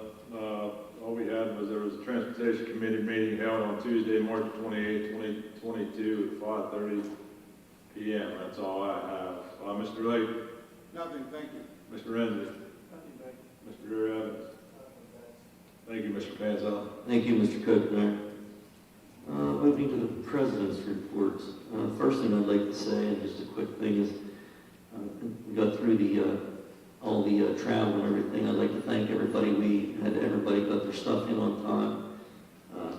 All we had was there was a transportation committee meeting held on Tuesday, March 28, 2022 at 5:30 p.m. That's all I have. Mr. Lake, Nothing, thank you. Mr. Renzi, Mr. Evans. Thank you, Mr. Panzel. Thank you, Mr. Kochner. Moving to the president's reports. First thing I'd like to say, and just a quick thing, is we got through all the travel and everything. I'd like to thank everybody. Everybody got their stuff in on time. I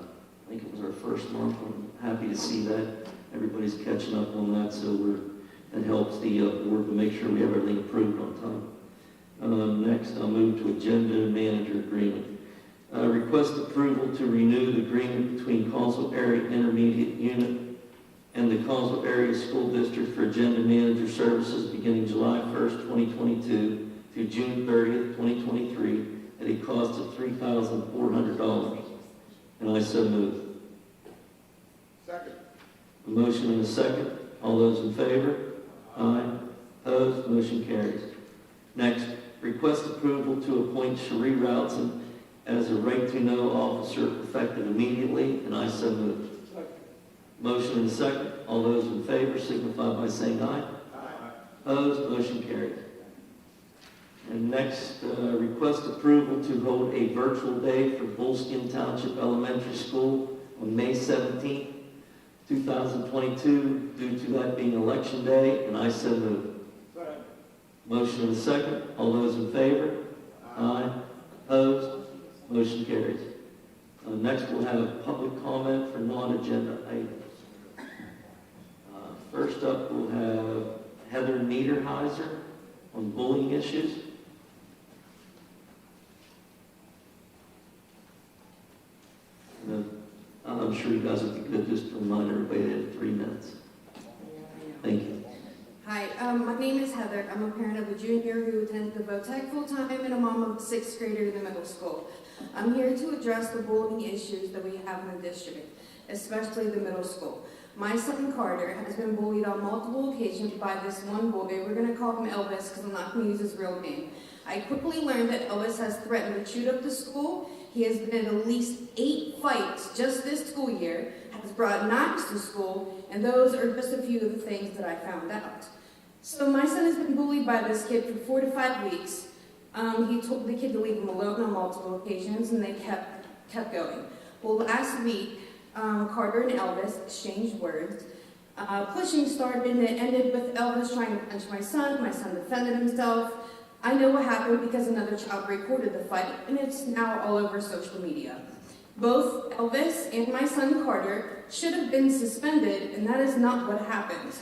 think it was our first month. I'm happy to see that. Everybody's catching up on that, so that helps the board to make sure we have everything approved on time. Next, I'll move to agenda manager agreement. Request approval to renew the agreement between Collinsville Area Intermediate Unit and the Collinsville Area School District for agenda manager services beginning July 1st, 2022 through June 30th, 2023 at a cost of $3,400. And I so move. Second. A motion and a second. All those in favor? Aye. Opposed? Motion carries. Next, request approval to appoint Cherie Routson as a right-to-know officer effective immediately, and I so move. Motion and a second. All those in favor signify by saying aye. Aye. Opposed? Motion carries. And next, request approval to hold a virtual day for Bullskin Township Elementary School on May 17th, 2022, due to that being election day, and I so move. Motion and a second. All those in favor? Aye. Opposed? Motion carries. Next, we'll have a public comment for non-agenda items. First up, we'll have Heather Niederheiser on bullying issues. I'm sure you guys would be good just to remind everybody they have 3 minutes. Thank you. Hi, my name is Heather. I'm a parent of a junior who attends the VOTEC full-time and a mom of a 6th grader in the middle school. I'm here to address the bullying issues that we have in the district, especially the middle school. My son Carter has been bullied on multiple occasions by this one boy. We're going to call him Elvis because I'm not going to use his real name. I quickly learned that Elvis has threatened to shoot up the school. He has been in at least 8 fights just this school year, has brought knives to school, and those are just a few of the things that I found out. So my son has been bullied by this kid for 4 to 5 weeks. He told the kid to leave him alone on multiple occasions, and they kept going. Well, last week, Carter and Elvis exchanged words. Pushing started, and it ended with Elvis trying to punch my son. My son defended himself. I know what happened because another child recorded the fight, and it's now all over social media. Both Elvis and my son Carter should have been suspended, and that is not what happened.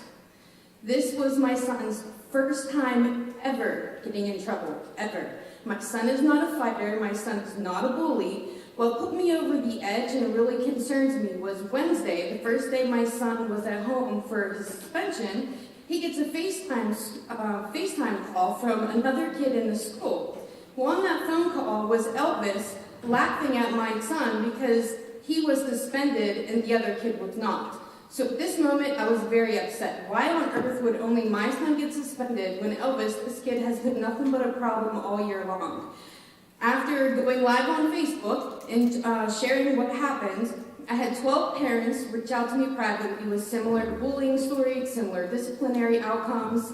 This was my son's first time ever getting in trouble, ever. My son is not a fighter, my son is not a bully. What put me over the edge and really concerns me was Wednesday, the first day my son was at home for his suspension. he gets a FaceTime call from another kid in the school. Well, on that phone call was Elvis laughing at my son because he was suspended and the other kid was not. So at this moment, I was very upset. Why on earth would only my son get suspended when Elvis, this kid, has been nothing but a problem all year long? After going live on Facebook and sharing what happened, I had 12 parents reach out to me privately with similar bullying stories, similar disciplinary outcomes.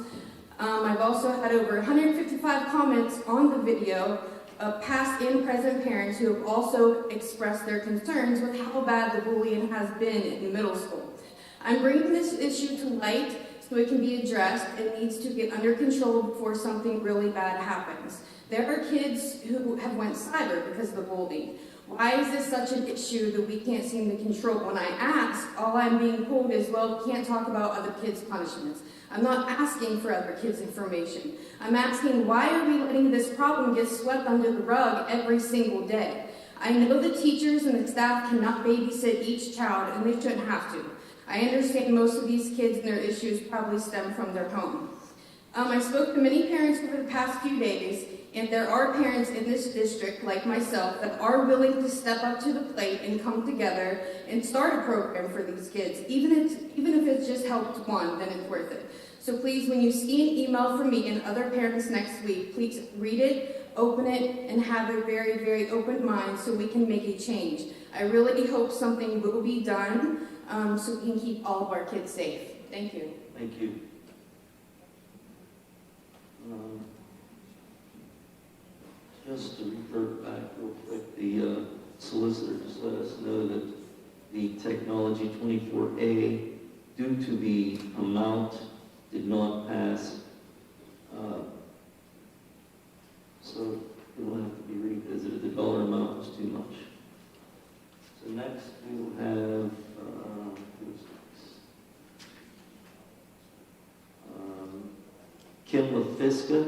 I've also had over 155 comments on the video of past and present parents who have also expressed their concerns with how bad the bullying has been in middle school. I'm bringing this issue to light so it can be addressed. It needs to get under control before something really bad happens. There are kids who have went cyber because of the bullying. Why is this such an issue that we can't seem to control? When I ask, all I'm being told is, well, we can't talk about other kids' punishments. I'm not asking for other kids' information. I'm asking, why are we letting this problem get swept under the rug every single day? I know the teachers and the staff cannot babysit each child, and they shouldn't have to. I understand most of these kids and their issues probably stem from their home. I spoke to many parents over the past few days, and there are parents in this district, like myself, that are willing to step up to the plate and come together and start a program for these kids. Even if it's just helped one, then it's worth it. So please, when you see an email from me and other parents next week, please read it, open it, and have a very, very open mind so we can make a change. I really hope something will be done so we can keep all of our kids safe. Thank you. Thank you. Just to revert back real quick, the solicitor just let us know that the Technology 24A, due to the amount, did not pass. So it will have to be revisited. The dollar amount was too much. So next we will have who's next? Kim LaFisca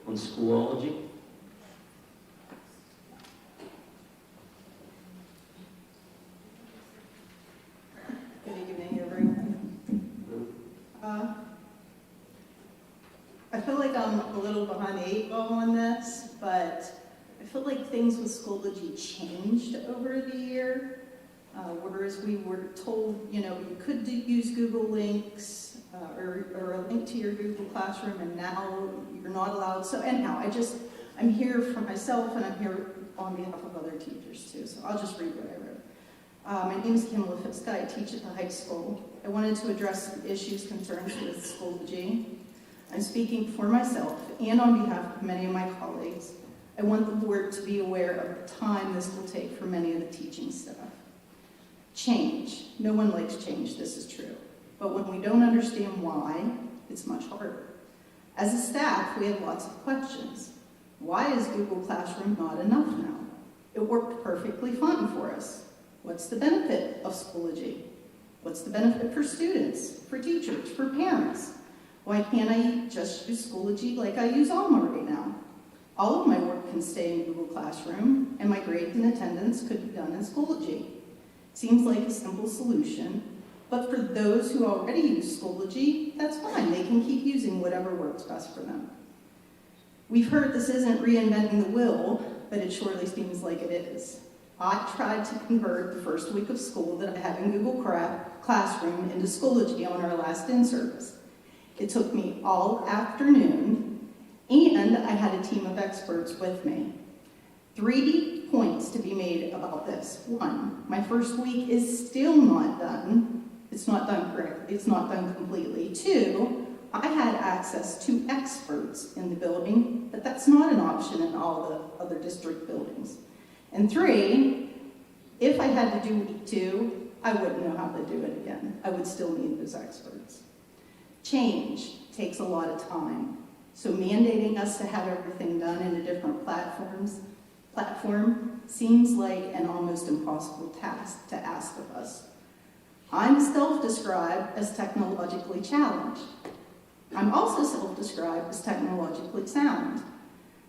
on Schoology. Good evening, everyone. I feel like I'm a little behind the 8 ball on this, but I feel like things with Schoology changed over the year. Whereas we were told, you could use Google Links or a link to your Google Classroom, and now you're not allowed. So anyhow, I'm here for myself, and I'm here on behalf of other teachers too. So I'll just read what I wrote. My name is Kim LaFisca. I teach at the high school. I wanted to address some issues, concerns with Schoology. I'm speaking for myself and on behalf of many of my colleagues. I want the board to be aware of the time this will take for many of the teaching staff. Change. No one likes change, this is true. But when we don't understand why, it's much harder. As a staff, we have lots of questions. Why is Google Classroom not enough now? It worked perfectly fine for us. What's the benefit of Schoology? What's the benefit for students, for teachers, for parents? Why can't I just use Schoology like I use Alma right now? All of my work can stay in Google Classroom, and my grades and attendance could be done in Schoology. Seems like a simple solution, but for those who already use Schoology, that's fine. They can keep using whatever works best for them. We've heard this isn't reinventing the wheel, but it surely seems like it is. I tried to convert the first week of school that I had in Google Classroom into Schoology on our last in-service. It took me all afternoon, and I had a team of experts with me. 3 points to be made about this. 1, my first week is still not done. It's not done correctly. It's not done completely. 2, I had access to experts in the building, but that's not an option in all the other district buildings. And 3, if I had to do week 2, I wouldn't know how to do it again. I would still need those experts. Change takes a lot of time. So mandating us to have everything done in a different platform seems like an almost impossible task to ask of us. I'm self-described as technologically challenged. I'm also self-described as technologically sound.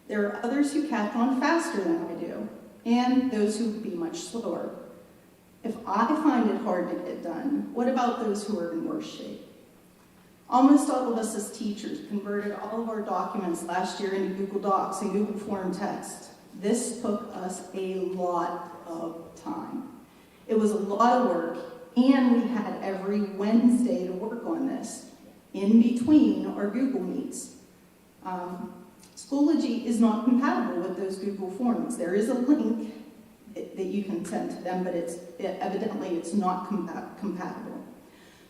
There are others who catch on faster than I do, and those who would be much slower. If I find it hard to get done, what about those who are in worse shape? Almost all of us as teachers converted all of our documents last year into Google Docs and Google Form text. This took us a lot of time. It was a lot of work, and we had every Wednesday to work on this in between our Google Meets. Schoology is not compatible with those Google Forms. There is a link that you can send to them, but evidently it's not compatible.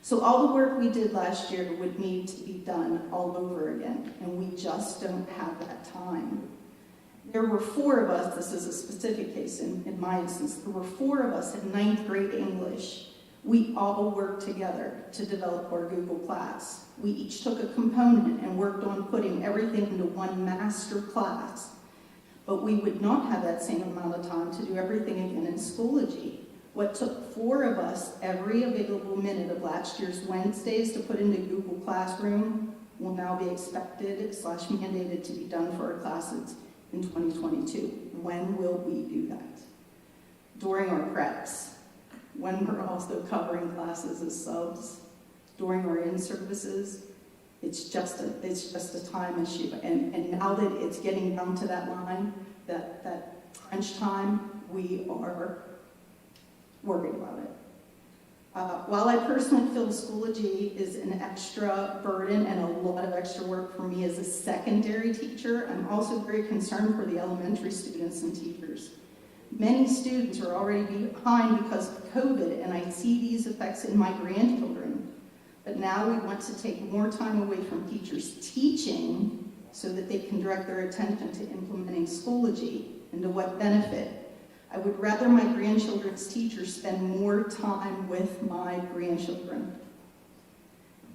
So all the work we did last year would need to be done all over again, and we just don't have that time. There were 4 of us, this is a specific case in my instance, there were 4 of us in 9th grade English. We all worked together to develop our Google class. We each took a component and worked on putting everything into one master class. But we would not have that same amount of time to do everything again in Schoology. What took 4 of us every available minute of last year's Wednesdays to put into Google Classroom will now be expected/mandated to be done for our classes in 2022. When will we do that? During our preps, when we're also covering classes as subs, during our in-services, it's just a time issue. And now that it's getting down to that line, that crunch time, we are worried about it. While I personally feel Schoology is an extra burden and a lot of extra work for me as a secondary teacher, I'm also very concerned for the elementary students and teachers. Many students are already behind because of COVID, and I see these effects in my grandchildren. But now we want to take more time away from teachers teaching so that they can direct their attention to implementing Schoology and to what benefit. I would rather my grandchildren's teachers spend more time with my grandchildren.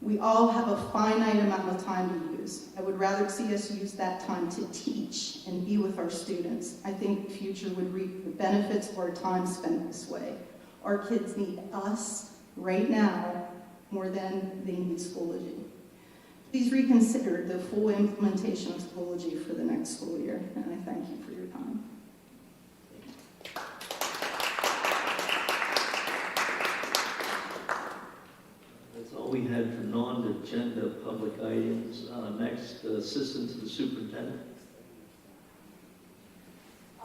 We all have a finite amount of time to use. I would rather see us use that time to teach and be with our students. I think the future would reap the benefits of our time spent this way. Our kids need us right now more than they need Schoology. Please reconsider the full implementation of Schoology for the next school year, and I thank you for your time. That's all we had for non-agenda public items. Next, assistant to the superintendent.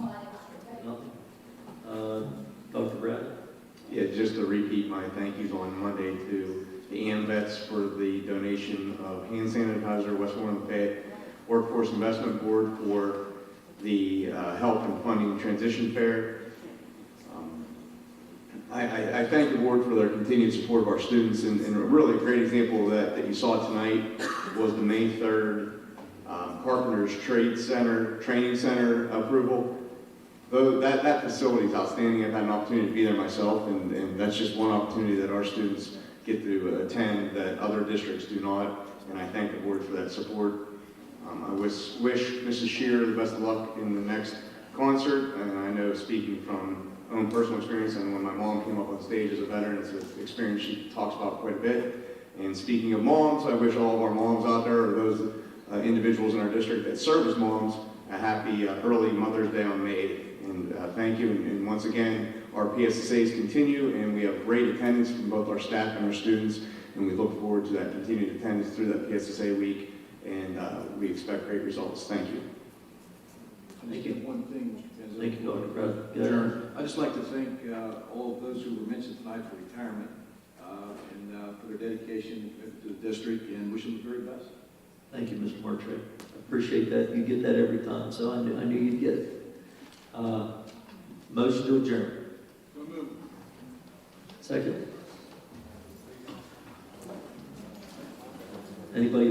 Nothing. Dr. Brad? Yeah, just to repeat my thank yous on Monday to the AMVETS for the donation of hand sanitizer, Westmoreland Fayette Workforce Investment Board for the help in funding transition fair. I thank the board for their continued support of our students, and a really great example of that you saw tonight was the May 3rd Carpenters Trade Center, Training Center approval. Though that facility is outstanding. I've had an opportunity to be there myself, and that's just one opportunity that our students get to attend that other districts do not, and I thank the board for that support. I wish Mrs. Shearer the best of luck in the next concert, and I know, speaking from own personal experience, and when my mom came up on stage as a veteran, it's an experience she talks about quite a bit. And speaking of moms, I wish all of our moms out there, or those individuals in our district that serve as moms, a happy early Mother's Day on May 8th. And thank you, and once again, our PSSAs continue, and we have great attendance from both our staff and our students, and we look forward to that continued attendance through that PSSA week, and we expect great results. Thank you. Thank you. One thing, Mr. Penzo. Thank you, Dr. Brad. Adjourn. I'd just like to thank all of those who were mentioned tonight for retirement and for their dedication to the district, and wish them the very best. Thank you, Mr. Martre. I appreciate that. You get that every time, so I knew you'd get it. Motion to adjourn. So moved. Second. Anybody